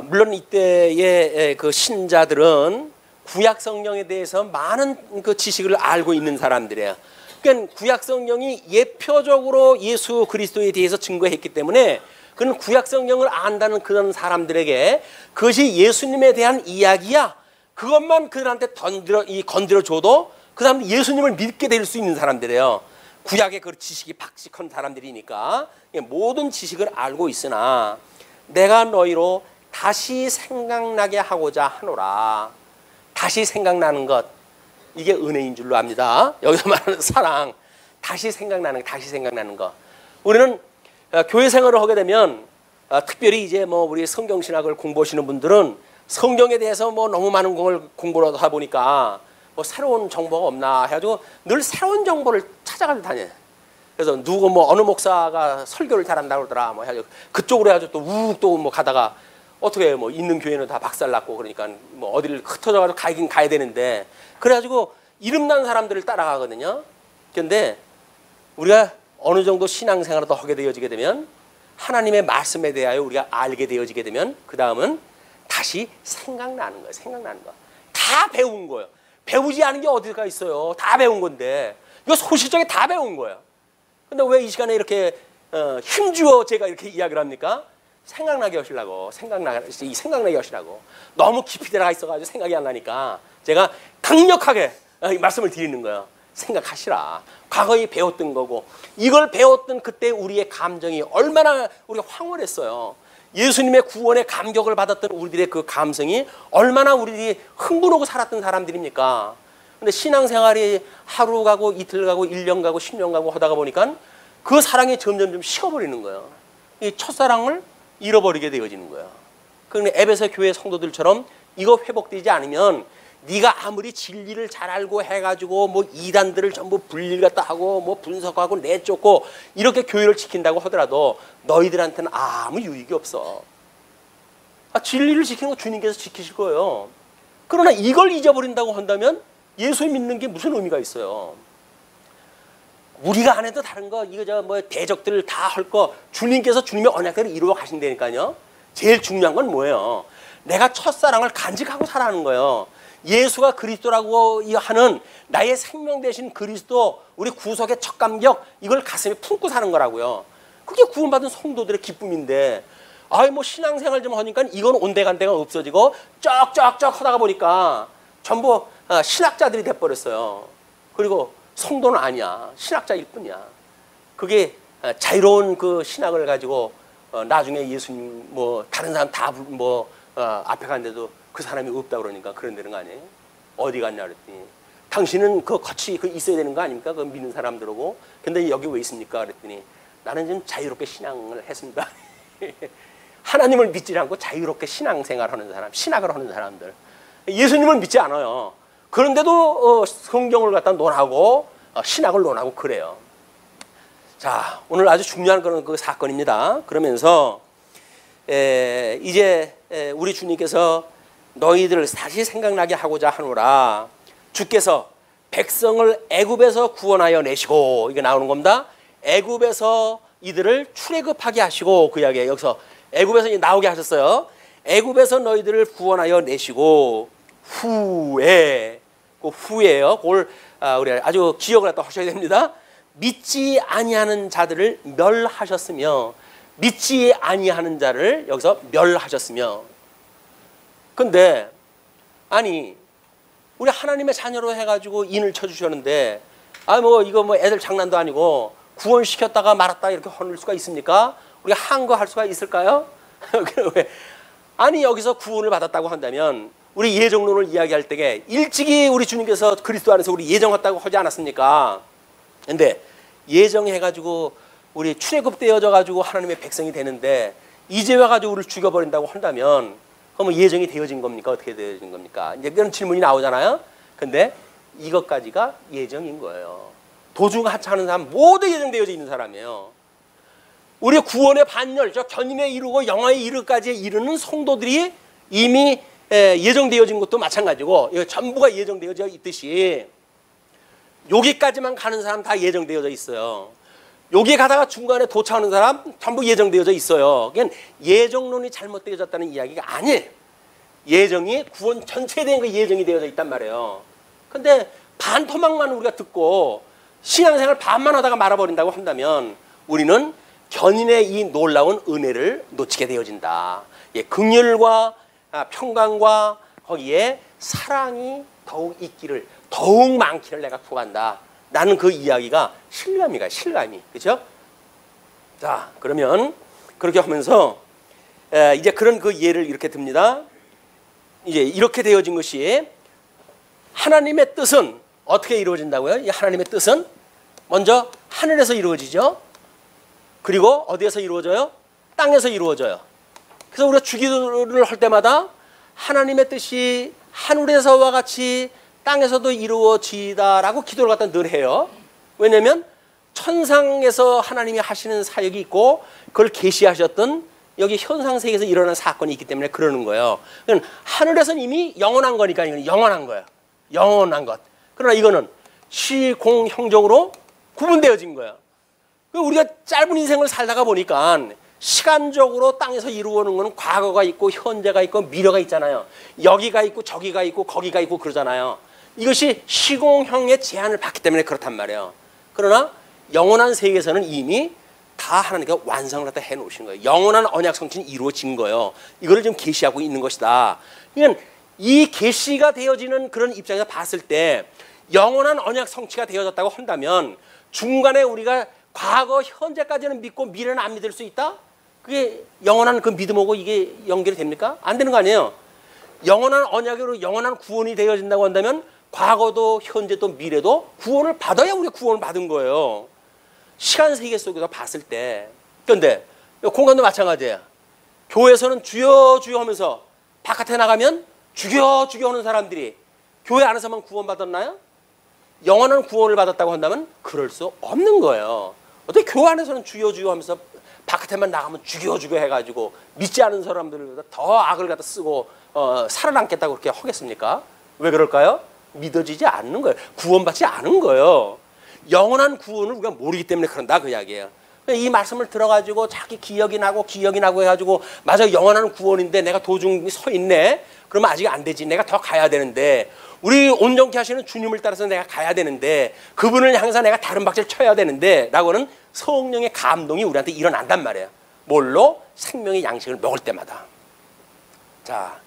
물론 이때의 그 신자들은 구약 성경에 대해서 많은 그 지식을 알고 있는 사람들이에요. 그러니까 구약 성경이 예표적으로 예수 그리스도에 대해서 증거했기 때문에 그는 구약 성경을 안다는 그런 사람들에게 그것이 예수님에 대한 이야기야, 그것만 그들한테 건드려 줘도 그 사람은 예수님을 믿게 될 수 있는 사람들이에요. 구약의 그 지식이 박식한 사람들이니까 모든 지식을 알고 있으나 내가 너희로 다시 생각나게 하고자 하노라. 다시 생각나는 것, 이게 은혜인 줄로 압니다. 여기서 말하는 사랑, 다시 생각나는 것. 우리는 교회 생활을 하게 되면 특별히 이제 뭐 우리 성경신학을 공부하시는 분들은 성경에 대해서 뭐 너무 많은 걸 공부를 하다 보니까 뭐 새로운 정보가 없나 해가지고 늘 새로운 정보를 찾아가지고 다녀요. 그래서 누구 뭐 어느 목사가 설교를 잘한다고 그러더라 뭐 해가지고 그쪽으로 해가지고 또 우욱 또 뭐 가다가 어떻게 뭐 있는 교회는 다 박살났고 그러니까 뭐 어디를 흩어져가지고 가긴 가야 되는데, 그래가지고 이름난 사람들을 따라가거든요. 그런데 우리가 어느 정도 신앙생활을 더 하게 되어지게 되면, 하나님의 말씀에 대하여 우리가 알게 되어지게 되면 그 다음은 다시 생각나는 거예요. 생각나는 거. 다 배운 거예요. 배우지 않은 게 어디가 있어요. 다 배운 건데 이거 소실적에 다 배운 거예요. 근데 왜 이 시간에 이렇게 힘주어 제가 이렇게 이야기를 합니까? 생각나게 하시려고, 생각나게 하시라고. 너무 깊이 들어가 있어가지고 생각이 안 나니까 제가 강력하게 말씀을 드리는 거예요. 생각하시라. 과거에 배웠던 거고, 이걸 배웠던 그때 우리의 감정이 얼마나 우리가 황홀했어요. 예수님의 구원의 감격을 받았던 우리들의 그 감성이 얼마나 우리들이 흥분하고 살았던 사람들입니까? 근데 신앙생활이 하루 가고 이틀 가고 1년 가고 10년 가고 하다가 보니까 그 사랑이 점점 좀 식어버리는 거예요. 이 첫사랑을 잃어버리게 되어지는 거예요. 그런데 에베소 교회 성도들처럼 이거 회복되지 않으면 네가 아무리 진리를 잘 알고 해가지고 뭐 이단들을 전부 분리를 갖다 하고 뭐 분석하고 내쫓고 이렇게 교회를 지킨다고 하더라도 너희들한테는 아무 유익이 없어. 진리를 지키는 거 주님께서 지키실 거예요. 그러나 이걸 잊어버린다고 한다면 예수 믿는 게 무슨 의미가 있어요? 우리가 안 해도 다른 거, 이거 저 뭐 대적들 다 할 거 주님께서 주님의 언약대로 이루어 가신다니까요. 제일 중요한 건 뭐예요? 내가 첫사랑을 간직하고 살아가는 거예요. 예수가 그리스도라고 하는 나의 생명 되신 그리스도, 우리 구속의 첫 감격, 이걸 가슴에 품고 사는 거라고요. 그게 구원받은 성도들의 기쁨인데, 뭐 신앙생활 좀 하니까 이건 온데간데가 없어지고 쩍쩍쩍 하다가 보니까 전부 신학자들이 돼버렸어요. 그리고 성도는 아니야. 신학자일 뿐이야. 그게 자유로운 그 신학을 가지고 나중에 예수님 뭐 다른 사람 다 앞에 갔는데도 그 사람이 없다 그러니까 그런 데는 거 아니에요? 어디 갔냐 그랬더니 당신은 그 같이 있어야 되는 거 아닙니까? 그 믿는 사람들하고. 근데 여기 왜 있습니까? 그랬더니 나는 좀 자유롭게 신앙을 했습니다. 하나님을 믿지 않고 자유롭게 신앙생활하는 사람, 신학을 하는 사람들. 예수님을 믿지 않아요. 그런데도 성경을 갖다 논하고 신학을 논하고 그래요. 자, 오늘 아주 중요한 그런 그 사건입니다. 그러면서 이제 우리 주님께서 너희들을 다시 생각나게 하고자 하노라. 주께서 백성을 애굽에서 구원하여 내시고, 이게 나오는 겁니다. 애굽에서 이들을 출애굽하게 하시고, 그 이야기에 여기서 애굽에서 나오게 하셨어요. 애굽에서 너희들을 구원하여 내시고 후에, 그 후에요. 그걸 우리 아주 기억을 갖다 하셔야 됩니다. 믿지 아니하는 자들을 멸하셨으며, 믿지 아니하는 자를 여기서 멸하셨으며. 근데 아니 우리 하나님의 자녀로 해가지고 인을 쳐주셨는데 뭐 이거 뭐 애들 장난도 아니고 구원시켰다가 말았다 이렇게 혼낼 수가 있습니까? 우리가 한 거 할 수가 있을까요? 아니 여기서 구원을 받았다고 한다면 우리 예정론을 이야기할 때에 일찍이 우리 주님께서 그리스도 안에서 우리 예정했다고 하지 않았습니까? 근데 예정해가지고 우리 출애굽되어져 가지고 하나님의 백성이 되는데 이제 와가지고 우리를 죽여버린다고 한다면 그러면 예정이 되어진 겁니까? 어떻게 되어진 겁니까? 이제 그런 질문이 나오잖아요. 근데 이것까지가 예정인 거예요. 도중 하차하는 사람 모두 예정되어져 있는 사람이에요. 우리 구원의 반열, 저 견인에 이르고 영화에 이르기까지 이르는 성도들이 이미 예정되어진 것도 마찬가지고 이거 전부가 예정되어져 있듯이 여기까지만 가는 사람 다 예정되어져 있어요. 여기 가다가 중간에 도착하는 사람 전부 예정되어져 있어요. 그러니까 예정론이 잘못되어졌다는 이야기가 아니에요. 예정이 구원 전체에 대한 게 예정이 되어져 있단 말이에요. 근데 반토막만 우리가 듣고 신앙생활 반만 하다가 말아버린다고 한다면 우리는 견인의 이 놀라운 은혜를 놓치게 되어진다. 긍휼과 평강과 거기에 사랑이 더욱 있기를, 더욱 많기를 내가 구한다. 나는 그 이야기가 실감이가 실감이, 그렇죠? 자, 그러면 그렇게 하면서 이제 그런 그 예를 이렇게 듭니다. 이제 이렇게 되어진 것이 하나님의 뜻은 어떻게 이루어진다고요? 이 하나님의 뜻은 먼저 하늘에서 이루어지죠. 그리고 어디에서 이루어져요? 땅에서 이루어져요. 그래서 우리가 주기도를 할 때마다 하나님의 뜻이 하늘에서와 같이 땅에서도 이루어지다라고 기도를 갖다 늘 해요. 왜냐하면 천상에서 하나님이 하시는 사역이 있고 그걸 계시하셨던 여기 현상 세계에서 일어난 사건이 있기 때문에 그러는 거예요. 하늘에서는 이미 영원한 거니까 이건 영원한 거예요. 영원한 것. 그러나 이거는 시공형적으로 구분되어진 거예요. 우리가 짧은 인생을 살다가 보니까 시간적으로 땅에서 이루어오는 것은 과거가 있고 현재가 있고 미래가 있잖아요. 여기가 있고 저기가 있고 거기가 있고 그러잖아요. 이것이 시공형의 제한을 받기 때문에 그렇단 말이에요. 그러나 영원한 세계에서는 이미 다 하나님께서 완성을 갖다 해놓으신 거예요. 영원한 언약 성취는 이루어진 거예요. 이거를 지금 계시하고 있는 것이다. 그러니까 이 계시가 되어지는 그런 입장에서 봤을 때 영원한 언약 성취가 되어졌다고 한다면 중간에 우리가 과거, 현재까지는 믿고 미래는 안 믿을 수 있다? 그게 영원한 그 믿음하고 이게 연결이 됩니까? 안 되는 거 아니에요. 영원한 언약으로 영원한 구원이 되어진다고 한다면 과거도 현재도 미래도 구원을 받아야 우리가 구원을 받은 거예요. 시간 세계 속에서 봤을 때. 그런데 공간도 마찬가지예요. 교회에서는 주여 주여 하면서 바깥에 나가면 죽여 죽여 하는 사람들이 교회 안에서만 구원받았나요? 영원한 구원을 받았다고 한다면 그럴 수 없는 거예요. 어떻게 교회 안에서는 주여 주여 하면서 바깥에만 나가면 죽여 죽여 해가지고 믿지 않은 사람들보다 더 악을 갖다 쓰고 살아남겠다고 그렇게 하겠습니까? 왜 그럴까요? 믿어지지 않는 거예요. 구원받지 않은 거예요. 영원한 구원을 우리가 모르기 때문에 그런다 그 이야기예요. 이 말씀을 들어가지고 자기 기억이 나고 해가지고 맞아 영원한 구원인데 내가 도중에 서 있네. 그러면 아직 안 되지. 내가 더 가야 되는데 우리 온전케 하시는 주님을 따라서 내가 가야 되는데 그분을 향해서 내가 다른 박자를 쳐야 되는데 라고는 성령의 감동이 우리한테 일어난단 말이에요. 뭘로? 생명의 양식을 먹을 때마다. 자,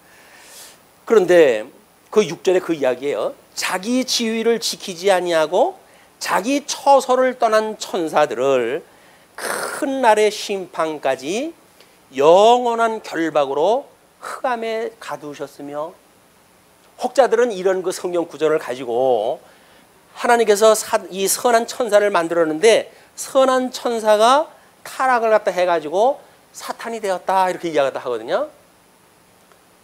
그런데 그 6절에 그 이야기예요. 자기 지위를 지키지 아니하고 자기 처소를 떠난 천사들을 큰 날의 심판까지 영원한 결박으로 흑암에 가두셨으며, 혹자들은 이런 그 성경 구절을 가지고 하나님께서 이 선한 천사를 만들었는데 선한 천사가 타락을 갖다 해가지고 사탄이 되었다 이렇게 이야기를 하거든요.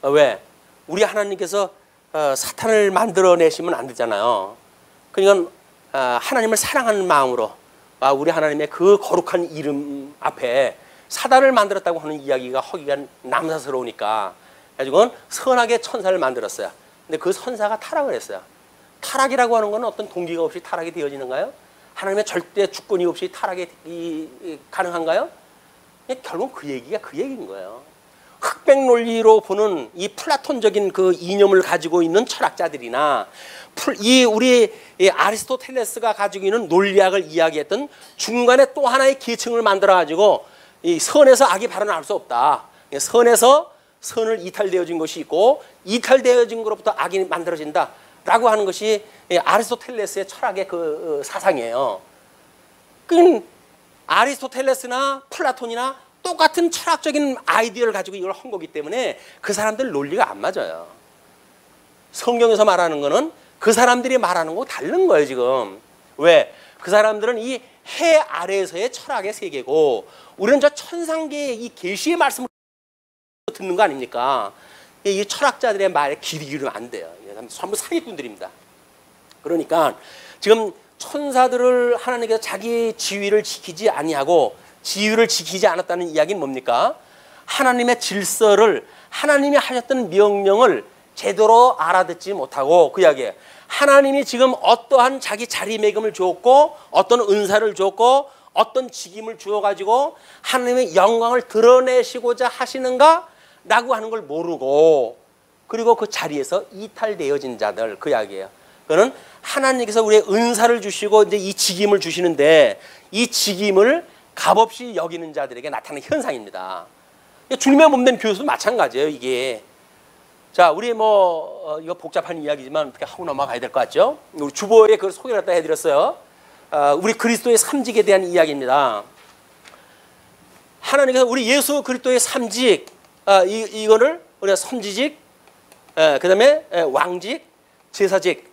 왜? 우리 하나님께서 사탄을 만들어내시면 안 되잖아요. 그러니까 하나님을 사랑하는 마음으로 우리 하나님의 그 거룩한 이름 앞에 사단을 만들었다고 하는 이야기가 하기가 남사스러우니까 가지고는 선하게 천사를 만들었어요. 근데 그 천사가 타락을 했어요. 타락이라고 하는 건 어떤 동기가 없이 타락이 되어지는가요? 하나님의 절대 주권이 없이 타락이 가능한가요? 결국 그 얘기가 그 얘기인 거예요. 흑백 논리로 보는 이 플라톤적인 그 이념을 가지고 있는 철학자들이나 우리 아리스토텔레스가 가지고 있는 논리학을 이야기했던 중간에 또 하나의 계층을 만들어 가지고 이 선에서 악이 발현할 수 없다. 선에서 선을 이탈되어진 것이 있고 이탈되어진 것으로부터 악이 만들어진다 라고 하는 것이 아리스토텔레스의 철학의 그 사상이에요. 그 아리스토텔레스나 플라톤이나 똑같은 철학적인 아이디어를 가지고 이걸 한 거기 때문에 그 사람들 논리가 안 맞아요. 성경에서 말하는 거는 그 사람들이 말하는 거하고 다른 거예요 지금. 왜? 그 사람들은 이 해 아래에서의 철학의 세계고 우리는 저 천상계의 이 계시의 말씀을 듣는 거 아닙니까? 이 철학자들의 말에 귀 기울이면 안 돼요. 전부 사기꾼들입니다. 그러니까 지금 천사들을 하나님께서 자기 지위를 지키지 아니하고 지위를 지키지 않았다는 이야기는 뭡니까? 하나님의 질서를, 하나님이 하셨던 명령을 제대로 알아듣지 못하고, 그 이야기예요. 하나님이 지금 어떠한 자기 자리매김을 주었고 어떤 은사를 주었고 어떤 직임을 주어가지고 하나님의 영광을 드러내시고자 하시는가 라고 하는 걸 모르고, 그리고 그 자리에서 이탈되어진 자들, 그 이야기예요. 그거는 하나님께서 우리의 은사를 주시고 이제 이 직임을 주시는데 이 직임을 값없이 여기는 자들에게 나타나는 현상입니다. 주님의 몸된 교회도 마찬가지예요 이게. 자, 우리 이거 복잡한 이야기지만 어떻게 하고 넘어가야 될 것 같죠? 우리 주보에 그걸 소개를 갖다 해드렸어요. 우리 그리스도의 삼직에 대한 이야기입니다. 하나님께서 우리 예수 그리스도의 삼직, 이거를 우리가 선지직, 그 다음에 왕직, 제사직,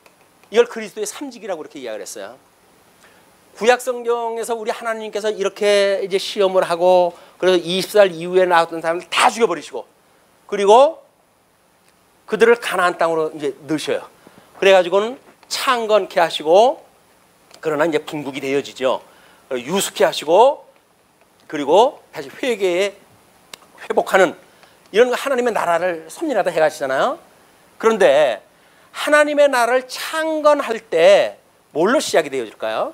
이걸 그리스도의 삼직이라고 이렇게 이야기를 했어요. 구약 성경에서 우리 하나님께서 이렇게 이제 시험을 하고 그래서 20살 이후에 나왔던 사람들 다 죽여버리시고 그리고 그들을 가나안 땅으로 이제 넣으셔요. 그래가지고는 창건케 하시고 그러나 이제 궁극이 되어지죠. 유숙케 하시고 그리고 다시 회개에 회복하는 이런 하나님의 나라를 섭리하다 해가시잖아요. 그런데 하나님의 나라를 창건할 때 뭘로 시작이 되어질까요?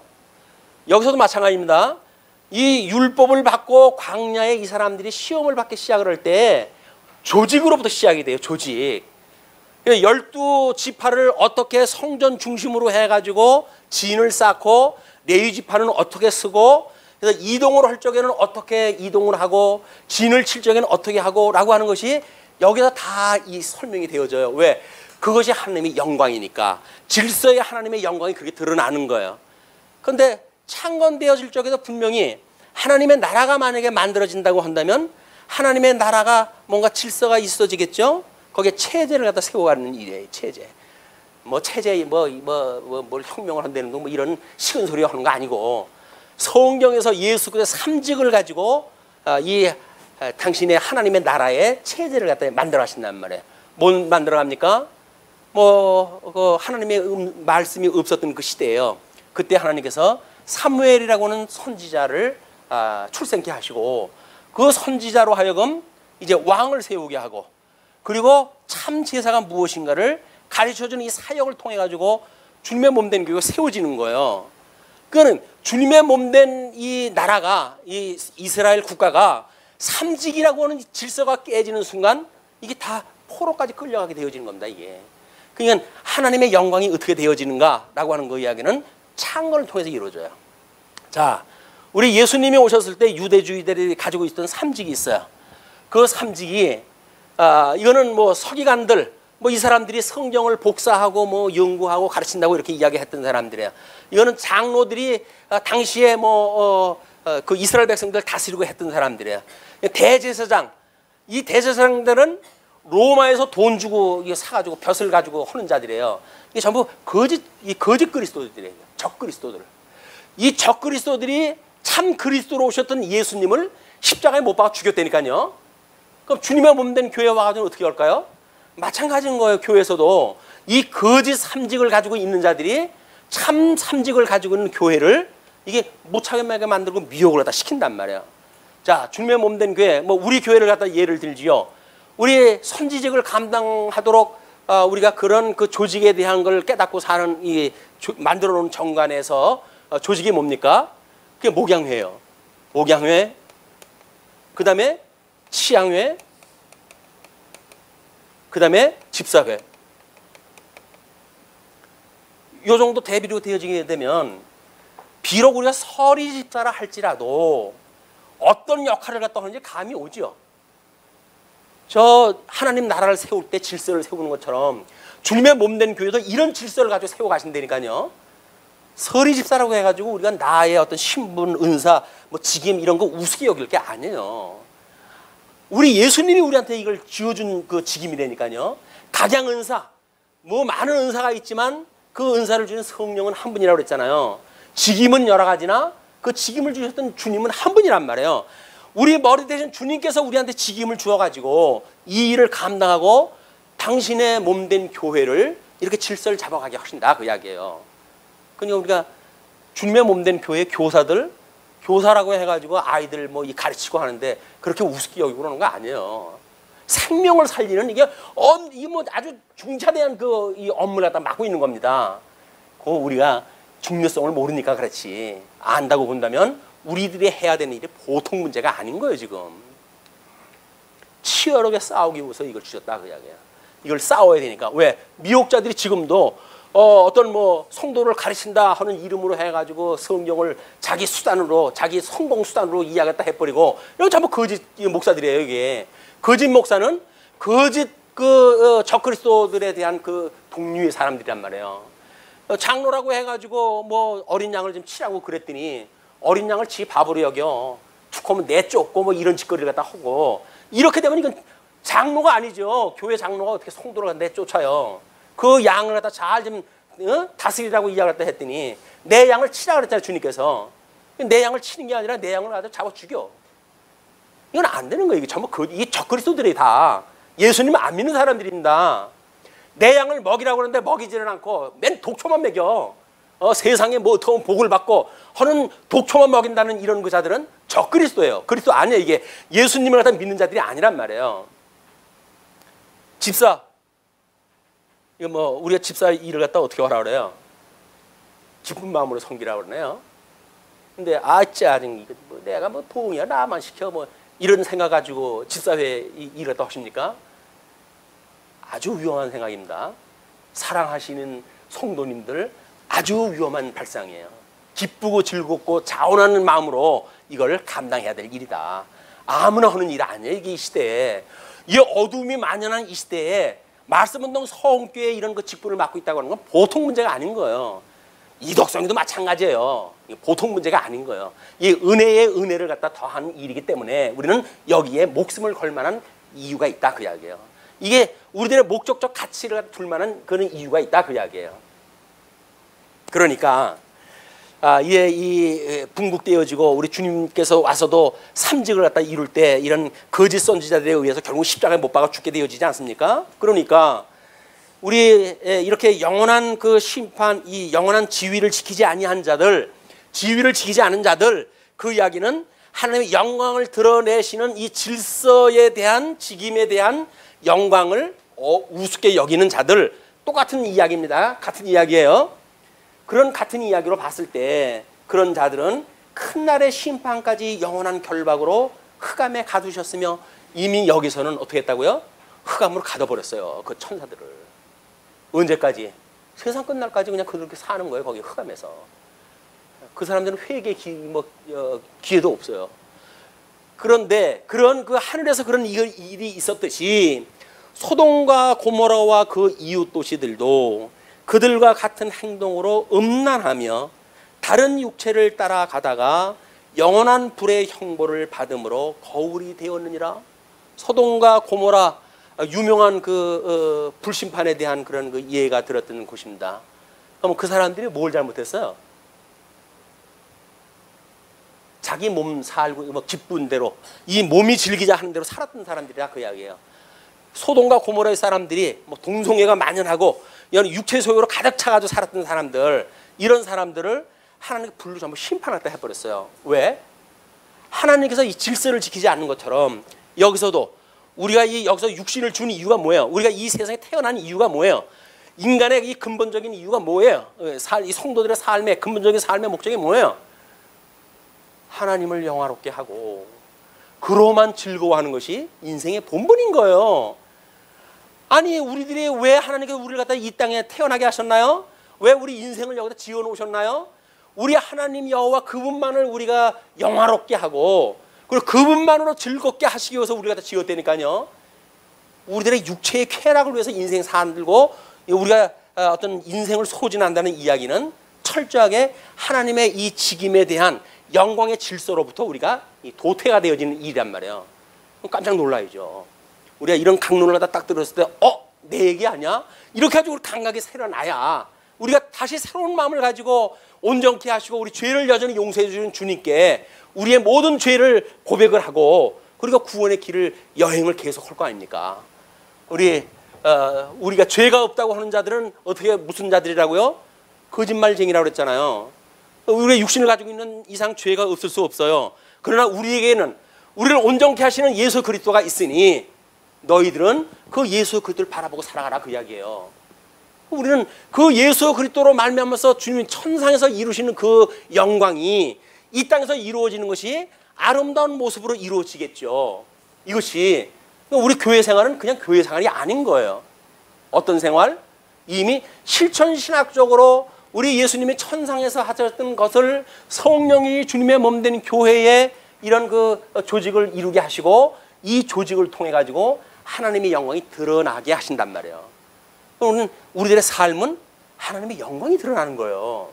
여기서도 마찬가지입니다. 이 율법을 받고 광야에 이 사람들이 시험을 받기 시작을 할 때 조직으로부터 시작이 돼요. 조직. 12지파를 어떻게 성전 중심으로 해가지고 진을 쌓고 레위 지파는 어떻게 쓰고 그래서 이동을 할 적에는 어떻게 이동을 하고 진을 칠 적에는 어떻게 하고라고 하는 것이 여기서 다 이 설명이 되어져요. 왜? 그것이 하나님의 영광이니까. 질서의 하나님의 영광이 그게 드러나는 거예요. 그런데 창건되어질 적에도 분명히 하나님의 나라가 만약에 만들어진다고 한다면 하나님의 나라가 뭔가 질서가 있어지겠죠. 거기에 체제를 갖다 세워가는 일이에요. 체제. 뭐 체제 뭘 혁명을 한다는 뭐 이런 식은 소리 하는 거 아니고 성경에서 예수 그리스도의 삼직을 가지고 당신의 하나님의 나라의 체제를 갖다 만들어 하신단 말이에요. 뭘 만들어 갑니까? 그 하나님의 말씀이 없었던 그 시대예요. 그때 하나님께서 사무엘이라고 하는 선지자를 출생케 하시고 그 선지자로 하여금 이제 왕을 세우게 하고 그리고 참 제사가 무엇인가를 가르쳐주는 이 사역을 통해 가지고 주님의 몸된 교회가 세워지는 거예요. 그거는 주님의 몸된 이 나라가 이 이스라엘 국가가 삼직이라고 하는 질서가 깨지는 순간 이게 다 포로까지 끌려가게 되어지는 겁니다. 이게. 그러니까 하나님의 영광이 어떻게 되어지는가라고 하는 그 이야기는 창건을 통해서 이루어져요. 자, 우리 예수님이 오셨을 때 유대주의들이 가지고 있던 삼직이 있어요. 그 삼직이 이거는 뭐 서기관들 이 사람들이 성경을 복사하고 뭐 연구하고 가르친다고 이렇게 이야기했던 사람들이에요. 이거는 장로들이 당시에 그 이스라엘 백성들 다스리고 했던 사람들이에요. 대제사장, 이 대제사장들은 로마에서 돈 주고 사가지고 벼슬 가지고 하는 자들이에요. 이게 전부 거짓 그리스도들이에요. 적 그리스도들. 이 적 그리스도들이 참 그리스도로 오셨던 예수님을 십자가에 못 박아 죽였다니까요. 그럼 주님의 몸된 교회에 와가지고 어떻게 할까요? 마찬가지인 거예요. 교회에서도 이 거짓 삼직을 가지고 있는 자들이 참 삼직을 가지고 있는 교회를 이게 못 차게 만들고 미혹을 갖다 시킨단 말이에요. 자, 주님의 몸된 교회, 우리 교회를 갖다 예를 들지요. 우리 선지직을 감당하도록 우리가 그런 그 조직에 대한 걸 깨닫고 사는 이 만들어 놓은 정관에서 조직이 뭡니까? 그게 목양회예요. 목양회, 그 다음에 치양회, 그 다음에 집사회. 요 정도 대비로 되어지게 되면 비록 우리가 서리 집사라 할지라도 어떤 역할을 갖다 하는지 감이 오죠. 저 하나님 나라를 세울 때 질서를 세우는 것처럼 주님의 몸된 교회도 이런 질서를 가지고 세워 가신다니까요. 서리 집사라고 해가지고 우리가 나의 어떤 신분, 은사, 직임 이런 거 우습게 여길 게 아니에요. 우리 예수님이 우리한테 이걸 지어준 그 직임이라니까요. 각양 은사, 많은 은사가 있지만 그 은사를 주는 성령은 한 분이라고 그랬잖아요. 직임은 여러 가지나 그 직임을 주셨던 주님은 한 분이란 말이에요. 우리 머리 대신 주님께서 우리한테 직임을 주어가지고 이 일을 감당하고 당신의 몸된 교회를 이렇게 질서를 잡아가게 하신다 그 이야기예요. 그러니까 우리가 주님의 몸된 교회 교사들, 교사라고 해가지고 아이들 가르치고 하는데 그렇게 우습게 여기고 그러는 거 아니에요. 생명을 살리는 이게 아주 중차대한 이 업무를 갖다 맡고 있는 겁니다. 그 우리가 중요성을 모르니까 그렇지. 안다고 본다면 우리들이 해야 되는 일이 보통 문제가 아닌 거예요. 지금 치열하게 싸우기 위해서 이걸 주셨다 그 이야기야. 이걸 싸워야 되니까. 왜? 미혹자들이 지금도 어떤 성도를 가르친다 하는 이름으로 해가지고 성경을 자기 수단으로, 자기 성공 수단으로 이야기했다 해버리고, 이거 전부 거짓 목사들이에요. 이게 거짓 목사는 거짓 적그리스도들에 대한 그 동류의 사람들이란 말이에요. 장로라고 해가지고 어린 양을 좀 치라고 그랬더니 어린 양을 지 바보로 여겨. 툭하면 내쫓고 이런 짓거리를 갖다 하고, 이렇게 되면 이건 장로가 아니죠. 교회 장로가 어떻게 성도를 내쫓아요. 그 양을 갖다 잘 좀 다스리라고 이야기를 했다 했더니 내 양을 치라 그랬잖아요. 주님께서. 내 양을 치는 게 아니라 내 양을 갖다 잡아 죽여. 이건 안 되는 거예요. 이게 전부 이게 적그리스도들이 다 예수님 안 믿는 사람들입니다. 내 양을 먹이라고 그러는데 먹이지는 않고 맨 독초만 먹여. 세상에 어떤 복을 받고 하는 독초만 먹인다는 이런 그 자들은 적그리스도예요. 그리스도 아니에요. 이게 예수님을 갖다 믿는 자들이 아니란 말이에요. 집사, 이거 우리가 집사 일을 갖다 어떻게 하라 그래요? 기쁜 마음으로 섬기라고 그러네요. 근데 짜증, 내가 부흥이야 나만 시켜 이런 생각 가지고 집사회 일을 갖다 하십니까? 아주 위험한 생각입니다. 사랑하시는 성도님들 아주 위험한 발상이에요. 기쁘고 즐겁고 자원하는 마음으로 이걸 감당해야 될 일이다. 아무나 하는 일 아니에요. 이게 이 시대에, 이 어둠이 만연한 이 시대에 말씀운동 서원교회 이런 그 직분을 맡고 있다고 하는 건 보통 문제가 아닌 거예요. 이덕성이도 마찬가지예요. 보통 문제가 아닌 거예요. 이 은혜의 은혜를 갖다 더한 일이기 때문에 우리는 여기에 목숨을 걸 만한 이유가 있다 그 이야기예요. 이게 우리들의 목적적 가치를 둘 만한 그런 이유가 있다 그 이야기예요. 그러니까 이 분국되어지고 우리 주님께서 와서도 삼직을 갖다 이룰 때 이런 거짓 선지자들에 의해서 결국 십자가에 못 박아 죽게 되어지지 않습니까? 그러니까 우리 이렇게 영원한 그 심판, 이 영원한 지위를 지키지 아니한 자들, 지위를 지키지 않은 자들, 그 이야기는 하나님의 영광을 드러내시는 이 질서에 대한, 직임에 대한 영광을 우습게 여기는 자들, 똑같은 이야기입니다. 같은 이야기예요. 그런 같은 이야기로 봤을 때 그런 자들은 큰 날의 심판까지 영원한 결박으로 흑암에 가두셨으며 이미 여기서는 어떻게 했다고요? 흑암으로 가둬버렸어요. 그 천사들을. 언제까지? 세상 끝날까지 그냥 그렇게 사는 거예요. 거기 흑암에서. 그 사람들은 회개 기회도 없어요. 그런데 그런 그 하늘에서 그런 일이 있었듯이 소돔과 고모라와 그 이웃 도시들도 그들과 같은 행동으로 음란하며 다른 육체를 따라가다가 영원한 불의 형벌을 받음으로 거울이 되었느니라. 소돔과 고모라 유명한 그 불심판에 대한 그런 그 예가 들었던 곳입니다. 그럼 그 사람들이 뭘 잘못했어요? 자기 몸 살고 뭐 기쁜 대로 이 몸이 즐기자 하는 대로 살았던 사람들이라 그 이야기예요. 소돔과 고모라의 사람들이 뭐 동성애가 만연하고 이런 육체 소유로 가득 차가지고 살았던 사람들, 이런 사람들을 하나님께 불로 전부 심판하다 해버렸어요. 왜? 하나님께서 이 질서를 지키지 않는 것처럼 여기서도 우리가 여기서 육신을 준 이유가 뭐예요? 우리가 이 세상에 태어난 이유가 뭐예요? 인간의 이 근본적인 이유가 뭐예요? 이 성도들의 삶의 근본적인 삶의 목적이 뭐예요? 하나님을 영화롭게 하고 그로만 즐거워하는 것이 인생의 본분인 거예요. 아니 우리들이 왜 하나님께서 우리를 갖다 이 땅에 태어나게 하셨나요? 왜 우리 인생을 여기다 지어 놓으셨나요? 우리 하나님 여호와 그분만을 우리가 영화롭게 하고 그리고 그분만으로 즐겁게 하시기 위해서 우리가 다 지었다니까요. 우리들의 육체의 쾌락을 위해서 인생 살고 우리가 어떤 인생을 소진한다는 이야기는 철저하게 하나님의 이 직임에 대한 영광의 질서로부터 우리가 도태가 되어지는 일이란 말이에요. 깜짝 놀라야죠. 우리가 이런 강론을 갖다 딱 들었을 때 내 얘기 아니야? 이렇게 가지고 우리 감각이 새어나야 우리가 다시 새로운 마음을 가지고 온전케 하시고 우리 죄를 여전히 용서해 주는 주님께 우리의 모든 죄를 고백을 하고 그리고 구원의 길을 여행을 계속 할 거 아닙니까? 우리가 죄가 없다고 하는 자들은 어떻게 무슨 자들이라고요? 거짓말쟁이라고 그랬잖아요. 우리의 육신을 가지고 있는 이상 죄가 없을 수 없어요. 그러나 우리에게는 우리를 온전케 하시는 예수 그리스도가 있으니 너희들은 그 예수 그리스도를 바라보고 살아가라 그 이야기예요. 우리는 그 예수 그리스도로 말미암아서 주님이 천상에서 이루시는 그 영광이 이 땅에서 이루어지는 것이 아름다운 모습으로 이루어지겠죠. 이것이 우리 교회 생활은 그냥 교회 생활이 아닌 거예요. 어떤 생활? 이미 실천신학적으로 우리 예수님이 천상에서 하셨던 것을 성령이 주님의 몸된 교회에 이런 그 조직을 이루게 하시고 이 조직을 통해 가지고 하나님의 영광이 드러나게 하신단 말이에요. 오늘 우리들의 삶은 하나님의 영광이 드러나는 거예요.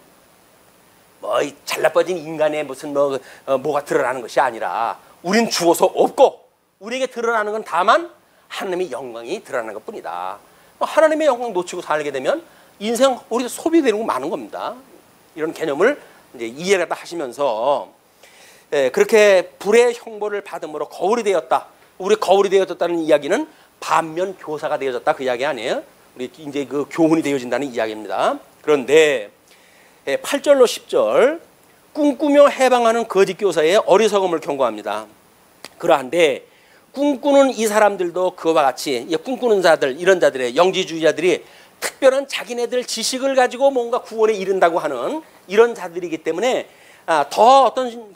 뭐 잘나빠진 인간의 무슨 뭐가 드러나는 것이 아니라 우린 죽어서 없고 우리에게 드러나는 건 다만 하나님의 영광이 드러나는 것뿐이다. 하나님의 영광 놓치고 살게 되면 인생 우리가 소비되는 거 많은 겁니다. 이런 개념을 이제 이해를 하시면서 그렇게 불의 형벌을 받음으로 거울이 되었다. 우리 거울이 되어졌다는 이야기는 반면 교사가 되어졌다 그 이야기 아니에요? 우리 이제 그 교훈이 되어진다는 이야기입니다. 그런데 8절로 10절 꿈꾸며 해방하는 거짓 교사의 어리석음을 경고합니다. 그러한데 꿈꾸는 이 사람들도 그와 같이 꿈꾸는 자들 이런 자들의 영지주의자들이 특별한 자기네들 지식을 가지고 뭔가 구원에 이른다고 하는 이런 자들이기 때문에 더 어떤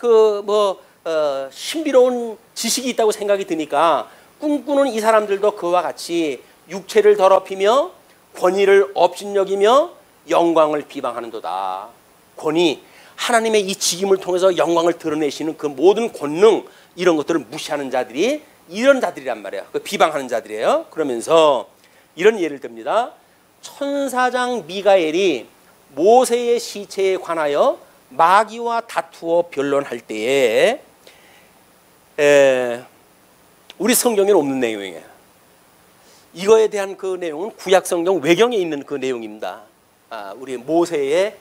신비로운 지식이 있다고 생각이 드니까 꿈꾸는 이 사람들도 그와 같이 육체를 더럽히며 권위를 업신여기며 영광을 비방하는도다. 권위, 하나님의 이 직임을 통해서 영광을 드러내시는 그 모든 권능 이런 것들을 무시하는 자들이 이런 자들이란 말이에요. 그 비방하는 자들이에요. 그러면서 이런 예를 듭니다. 천사장 미가엘이 모세의 시체에 관하여 마귀와 다투어 변론할 때에 우리 성경에는 없는 내용이에요. 이거에 대한 그 내용은 구약 성경 외경에 있는 그 내용입니다. 우리 모세의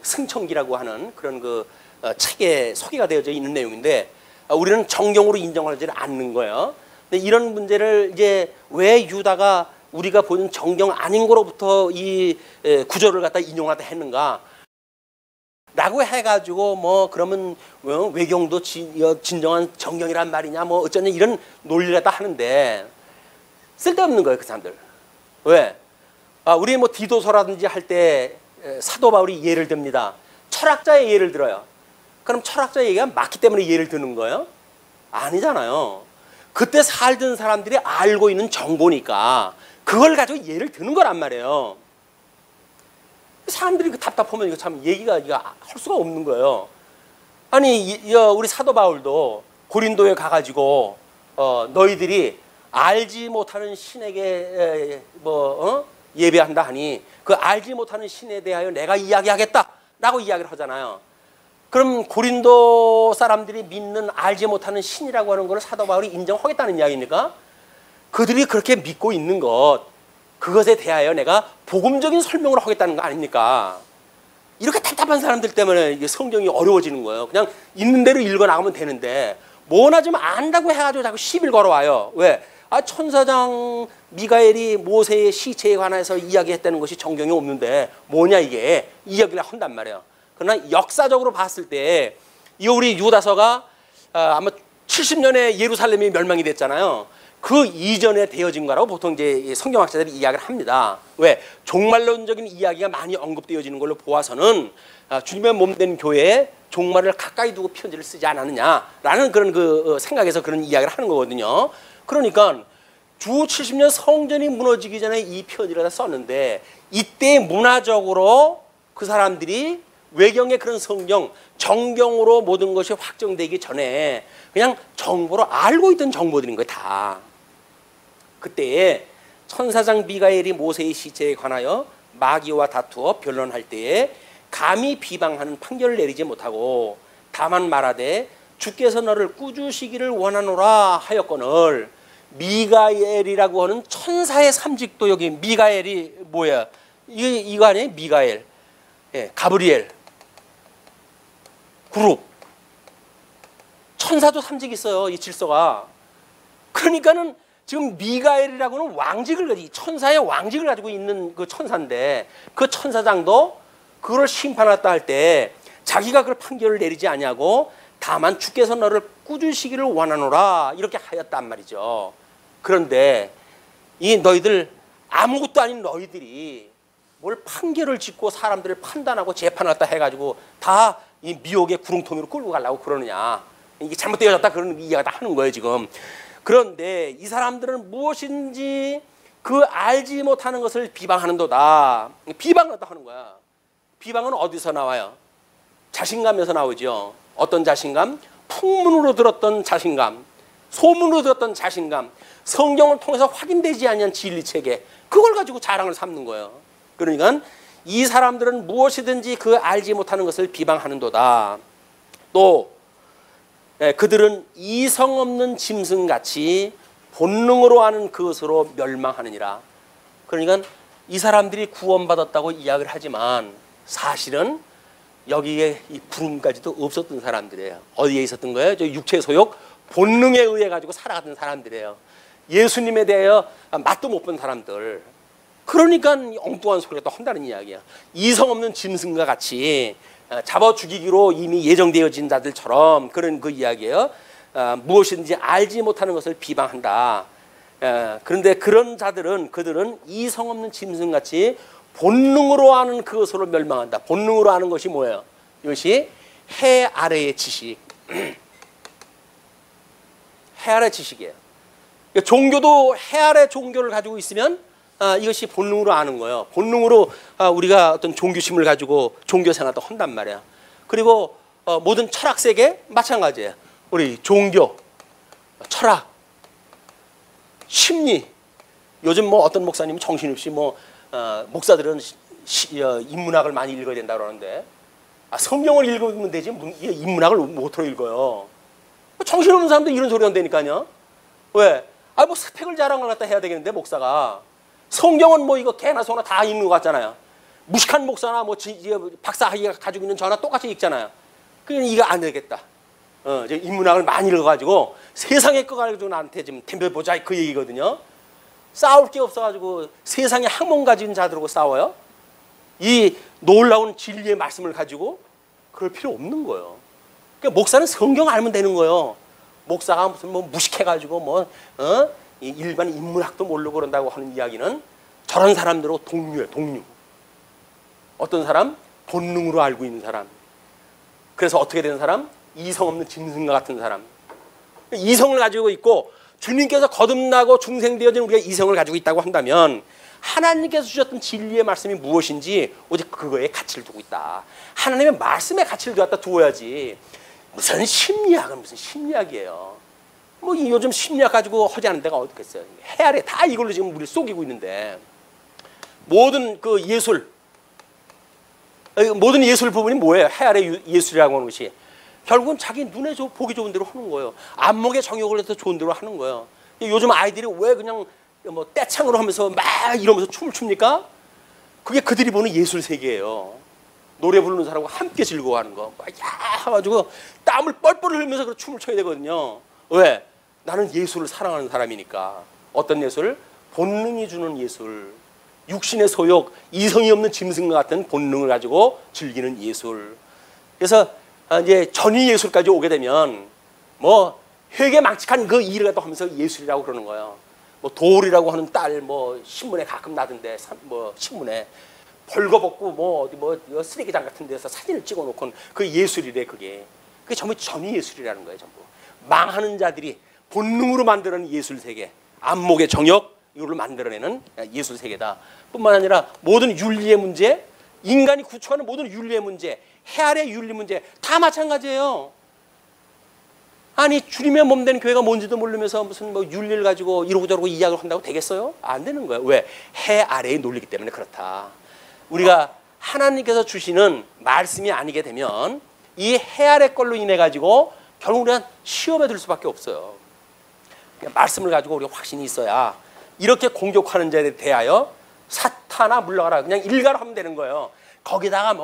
승천기라고 하는 그런 그 책에 소개가 되어져 있는 내용인데 우리는 정경으로 인정하지 않는 거예요. 근데 이런 문제를 이제 왜 유다가 우리가 보는 정경 아닌 거로부터 이 구절을 갖다 인용하다 했는가? 라고 해가지고 뭐 그러면 외경도 진정한 정경이란 말이냐 뭐 어쩌냐 이런 논리를 갖다 하는데 쓸데없는 거예요 그 사람들. 왜? 우리 뭐 디도서라든지 할 때 사도 바울이 예를 듭니다. 철학자의 예를 들어요. 그럼 철학자 얘기가 맞기 때문에 예를 드는 거예요? 아니잖아요. 그때 살던 사람들이 알고 있는 정보니까 그걸 가지고 예를 드는 거란 말이에요. 사람들이 답답하면 이거 참 얘기가 할 수가 없는 거예요. 아니 우리 사도 바울도 고린도에 가가지고 너희들이 알지 못하는 신에게 예배한다 하니 그 알지 못하는 신에 대하여 내가 이야기하겠다라고 이야기를 하잖아요. 그럼 고린도 사람들이 믿는 알지 못하는 신이라고 하는 걸 사도 바울이 인정하겠다는 이야기입니까? 그들이 그렇게 믿고 있는 그것에 대하여 내가 복음적인 설명을 하겠다는 거 아닙니까? 이렇게 답답한 사람들 때문에 이게 성경이 어려워지는 거예요. 그냥 있는 대로 읽어 나가면 되는데 뭐나 좀 안다고 해가지고 자꾸 시비를 걸어와요. 왜? 천사장 미가엘이 모세의 시체에 관해서 이야기했다는 것이 정경에 없는데 뭐냐 이게 이야기를 한단 말이에요. 그러나 역사적으로 봤을 때 이 우리 유다서가 아마 70년에 예루살렘이 멸망이 됐잖아요. 그 이전에 되어진 거라고 보통 이제 성경학자들이 이야기를 합니다. 왜? 종말론적인 이야기가 많이 언급되어지는 걸로 보아서는 주님의 몸된 교회에 종말을 가까이 두고 편지를 쓰지 않았느냐라는 그런 그 생각에서 그런 이야기를 하는 거거든요. 그러니까 주 70년 성전이 무너지기 전에 이 편지를 썼는데 이때 문화적으로 그 사람들이 외경의 그런 성경, 정경으로 모든 것이 확정되기 전에 그냥 정보로 알고 있던 정보들인 거예요, 다. 그때에 천사장 미가엘이 모세의 시체에 관하여 마귀와 다투어 변론할 때에 감히 비방하는 판결을 내리지 못하고 다만 말하되 주께서 너를 꾸주시기를 원하노라 하였거늘 미가엘이라고 하는 천사의 삼직도 여기 미가엘이 뭐야? 이거 아니에요? 미가엘, 가브리엘 그룹 천사도 삼직이 있어요. 이 질서가. 그러니까는 지금 미가엘이라고는 왕직을 가지고 천사의 왕직을 가지고 있는 그 천사인데 그 천사장도 그걸 심판했다 할 때 자기가 그걸 판결을 내리지 아니하고 다만 주께서 너를 꾸주시기를 원하노라 이렇게 하였단 말이죠. 그런데 이 너희들 아무것도 아닌 너희들이 뭘 판결을 짓고 사람들을 판단하고 재판했다 해가지고 다 이 미혹의 구렁텅이로 끌고 가려고 그러느냐. 이게 잘못되어졌다 그런 이야기가 다 하는 거예요 지금. 그런데 이 사람들은 무엇인지 그 알지 못하는 것을 비방하는도다. 비방을 하는 거야. 비방은 어디서 나와요? 자신감에서 나오죠. 어떤 자신감? 풍문으로 들었던 자신감, 소문으로 들었던 자신감, 성경을 통해서 확인되지 않은 진리체계, 그걸 가지고 자랑을 삼는 거예요. 그러니까 이 사람들은 무엇이든지 그 알지 못하는 것을 비방하는도다. 또 그들은 이성 없는 짐승같이 본능으로 아는 그것으로 멸망하느니라. 그러니까 이 사람들이 구원받았다고 이야기를 하지만 사실은 여기에 이 부름까지도 없었던 사람들이에요. 어디에 있었던 거예요? 저 육체 소욕, 본능에 의해 가지고 살아가던 사람들이에요. 예수님에 대하여 맛도 못 본 사람들. 그러니까 엉뚱한 소리가 또 한다는 이야기야. 이성 없는 짐승과 같이 잡아 죽이기로 이미 예정되어진 자들처럼 그런 그 이야기예요. 무엇인지 알지 못하는 것을 비방한다. 그런데 그런 자들은 그들은 이성 없는 짐승같이 본능으로 아는 그것으로 멸망한다. 본능으로 아는 것이 뭐예요? 이것이 해 아래의 지식. 해 아래 지식이에요. 그러니까 종교도 해 아래 종교를 가지고 있으면 이것이 본능으로 아는 거예요. 본능으로 우리가 어떤 종교심을 가지고 종교 생활도 한단 말이야. 그리고 모든 철학 세계 마찬가지예요. 우리 종교, 철학, 심리. 요즘 뭐 어떤 목사님은 정신없이 목사들은 인문학을 많이 읽어야 된다 그러는데, 성경을 읽으면 되지 인문학을 못으로 읽어요. 정신없는 사람도 이런 소리 한다니까요. 왜? 뭐 스펙을 자랑을 걸 갖다 해야 되겠는데 목사가. 성경은 뭐 이거 개나 소나 다 읽는 것 같잖아요. 무식한 목사나 박사 학위가 가지고 있는 저나 똑같이 읽잖아요. 그러니까 이거 안 되겠다. 인문학을 많이 읽어가지고 세상의 거 가지고 나한테 좀 덤벼보자 그 얘기거든요. 싸울 게 없어가지고 세상에 학問가진 자들하고 싸워요. 이 놀라운 진리의 말씀을 가지고 그럴 필요 없는 거예요. 그러니까 목사는 성경 알면 되는 거예요. 목사가 무슨 무식해가지고 일반 인문학도 모르고 그런다고 하는 이야기는 저런 사람들하고 동료예요, 동료. 어떤 사람? 본능으로 알고 있는 사람. 그래서 어떻게 되는 사람? 이성 없는 짐승과 같은 사람. 이성을 가지고 있고 주님께서 거듭나고 중생되어진 우리가 이성을 가지고 있다고 한다면 하나님께서 주셨던 진리의 말씀이 무엇인지 오직 그거에 가치를 두고 있다. 하나님의 말씀에 가치를 갖다 두어야지. 무슨 심리학은 무슨 심리학이에요. 요즘 심리학 가지고 하지 않은 데가 어디 있겠어요. 해 아래 다 이걸로 지금 우리를 속이고 있는데, 모든 그 예술, 모든 예술 부분이 뭐예요? 해 아래 예술이라고 하는 것이 결국은 자기 눈에 보기 좋은 대로 하는 거예요. 안목에 정욕을 해서 좋은 대로 하는 거예요. 요즘 아이들이 왜 그냥 떼창으로 하면서 막 이러면서 춤을 춥니까? 그게 그들이 보는 예술 세계예요. 노래 부르는 사람과 함께 즐거워하는 거. 야 해가지고 땀을 뻘뻘 흘리면서 그 춤을 춰야 되거든요. 왜? 나는 예술을 사랑하는 사람이니까. 어떤 예술? 본능이 주는 예술. 육신의 소욕, 이성이 없는 짐승과 같은 본능을 가지고 즐기는 예술. 그래서 이제 전위 예술까지 오게 되면 회개망측한 그 일을 갖다 하면서 예술이라고 그러는 거예요. 돌이라고 하는 딸 신문에 가끔 나던데 신문에 벌거벗고 어디 쓰레기장 같은 데서 사진을 찍어놓고 그 예술이래. 그게 전부 전위 예술이라는 거예요. 전부 망하는 자들이 본능으로 만들어낸 예술 세계, 안목의 정욕 이걸로 만들어내는 예술 세계다. 뿐만 아니라 모든 윤리의 문제, 인간이 구축하는 모든 윤리의 문제, 해 아래 윤리 문제 다 마찬가지예요. 아니 주님의 몸 된 교회가 뭔지도 모르면서 무슨 윤리를 가지고 이러고 저러고 이야기를 한다고 되겠어요? 안 되는 거예요. 왜? 해 아래의 논리이기 때문에 그렇다. 우리가 하나님께서 주시는 말씀이 아니게 되면 이 해 아래 걸로 인해 가지고 결국 우리가 시험에 들 수밖에 없어요. 말씀을 가지고 우리가 확신이 있어야 이렇게 공격하는 자에 대하여 사탄아 물러가라 그냥 일가로 하면 되는 거예요. 거기다가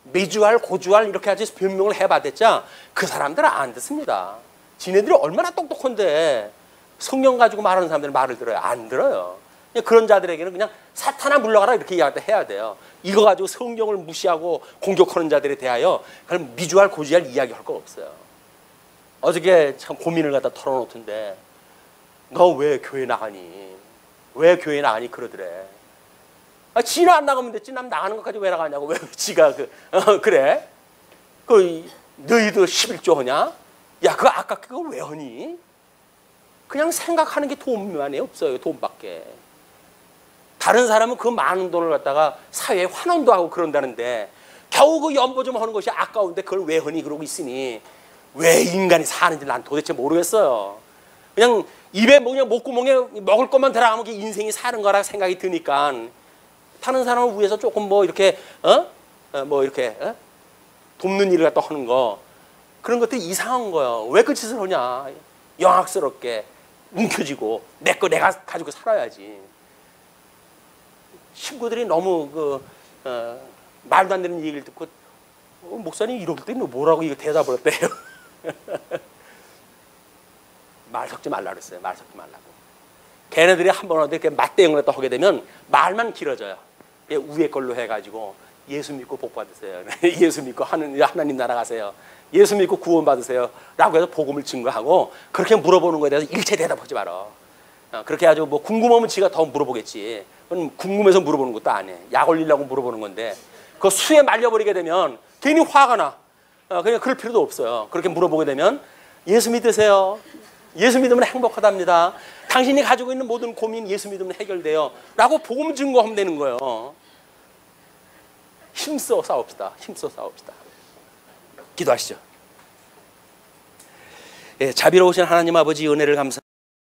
매주알 고주알 이렇게 하지 변명을 해봤댔자 그 사람들은 안 듣습니다. 지네들이 얼마나 똑똑한데 성경 가지고 말하는 사람들은 말을 들어요? 안 들어요. 그런 자들에게는 그냥 사탄아 물러가라 이렇게 해야 돼요. 이거 가지고 성경을 무시하고 공격하는 자들에 대하여 그럼 미주알 고주알 이야기할 거 없어요. 어저께 참 고민을 갖다 털어놓던데 너 왜 교회 나가니? 왜 교회 나가니? 그러더래. 지는 안 나가면 됐지. 남 나가는 것까지 왜 나가냐고. 왜 지가 그래? 너희도 11조 하냐? 야, 그거 아까 그거 왜 하니? 그냥 생각하는 게 돈만이 없어요. 돈밖에. 다른 사람은 그 많은 돈을 갖다가 사회에 환원도 하고 그런다는데 겨우 그 연보 좀 하는 것이 아까운데 그걸 왜 하니? 그러고 있으니 왜 인간이 사는지 난 도대체 모르겠어요. 그냥 입에 그냥 목구멍에 먹을 것만 들어가면 인생이 사는 거라 생각이 드니까 타는 사람을 위해서 조금 이렇게 돕는 일을 갖다 하는 거 그런 것들이 이상한 거예요. 왜 그 짓을 하냐? 영악스럽게 움켜쥐고 내 거 내가 가지고 살아야지. 친구들이 너무 말도 안 되는 얘기를 듣고 목사님 이럴 때 뭐라고 이거 대답을 했대요. 말 섞지 말라 그랬어요. 말 섞지 말라고. 걔네들이 한번 이렇게 맞대응을 하게 되면 말만 길어져요. 위에 걸로 해가지고 예수 믿고 복 받으세요. 예수 믿고 하나님 나라 가세요. 예수 믿고 구원 받으세요. 라고 해서 복음을 증거하고 그렇게 물어보는 거에 대해서 일체 대답하지 마라. 그렇게 아주 궁금하면 지가 더 물어보겠지. 그건 궁금해서 물어보는 것도 아니에요. 약 올리려고 물어보는 건데 그 수에 말려버리게 되면 괜히 화가 나. 그냥 그럴 필요도 없어요. 그렇게 물어보게 되면 예수 믿으세요. 예수 믿으면 행복하답니다. 당신이 가지고 있는 모든 고민 예수 믿으면 해결돼요. 라고 복음 증거하면 되는 거예요. 힘써 싸웁시다. 힘써 싸웁시다. 기도하시죠. 예, 자비로우신 하나님 아버지 은혜를 감사.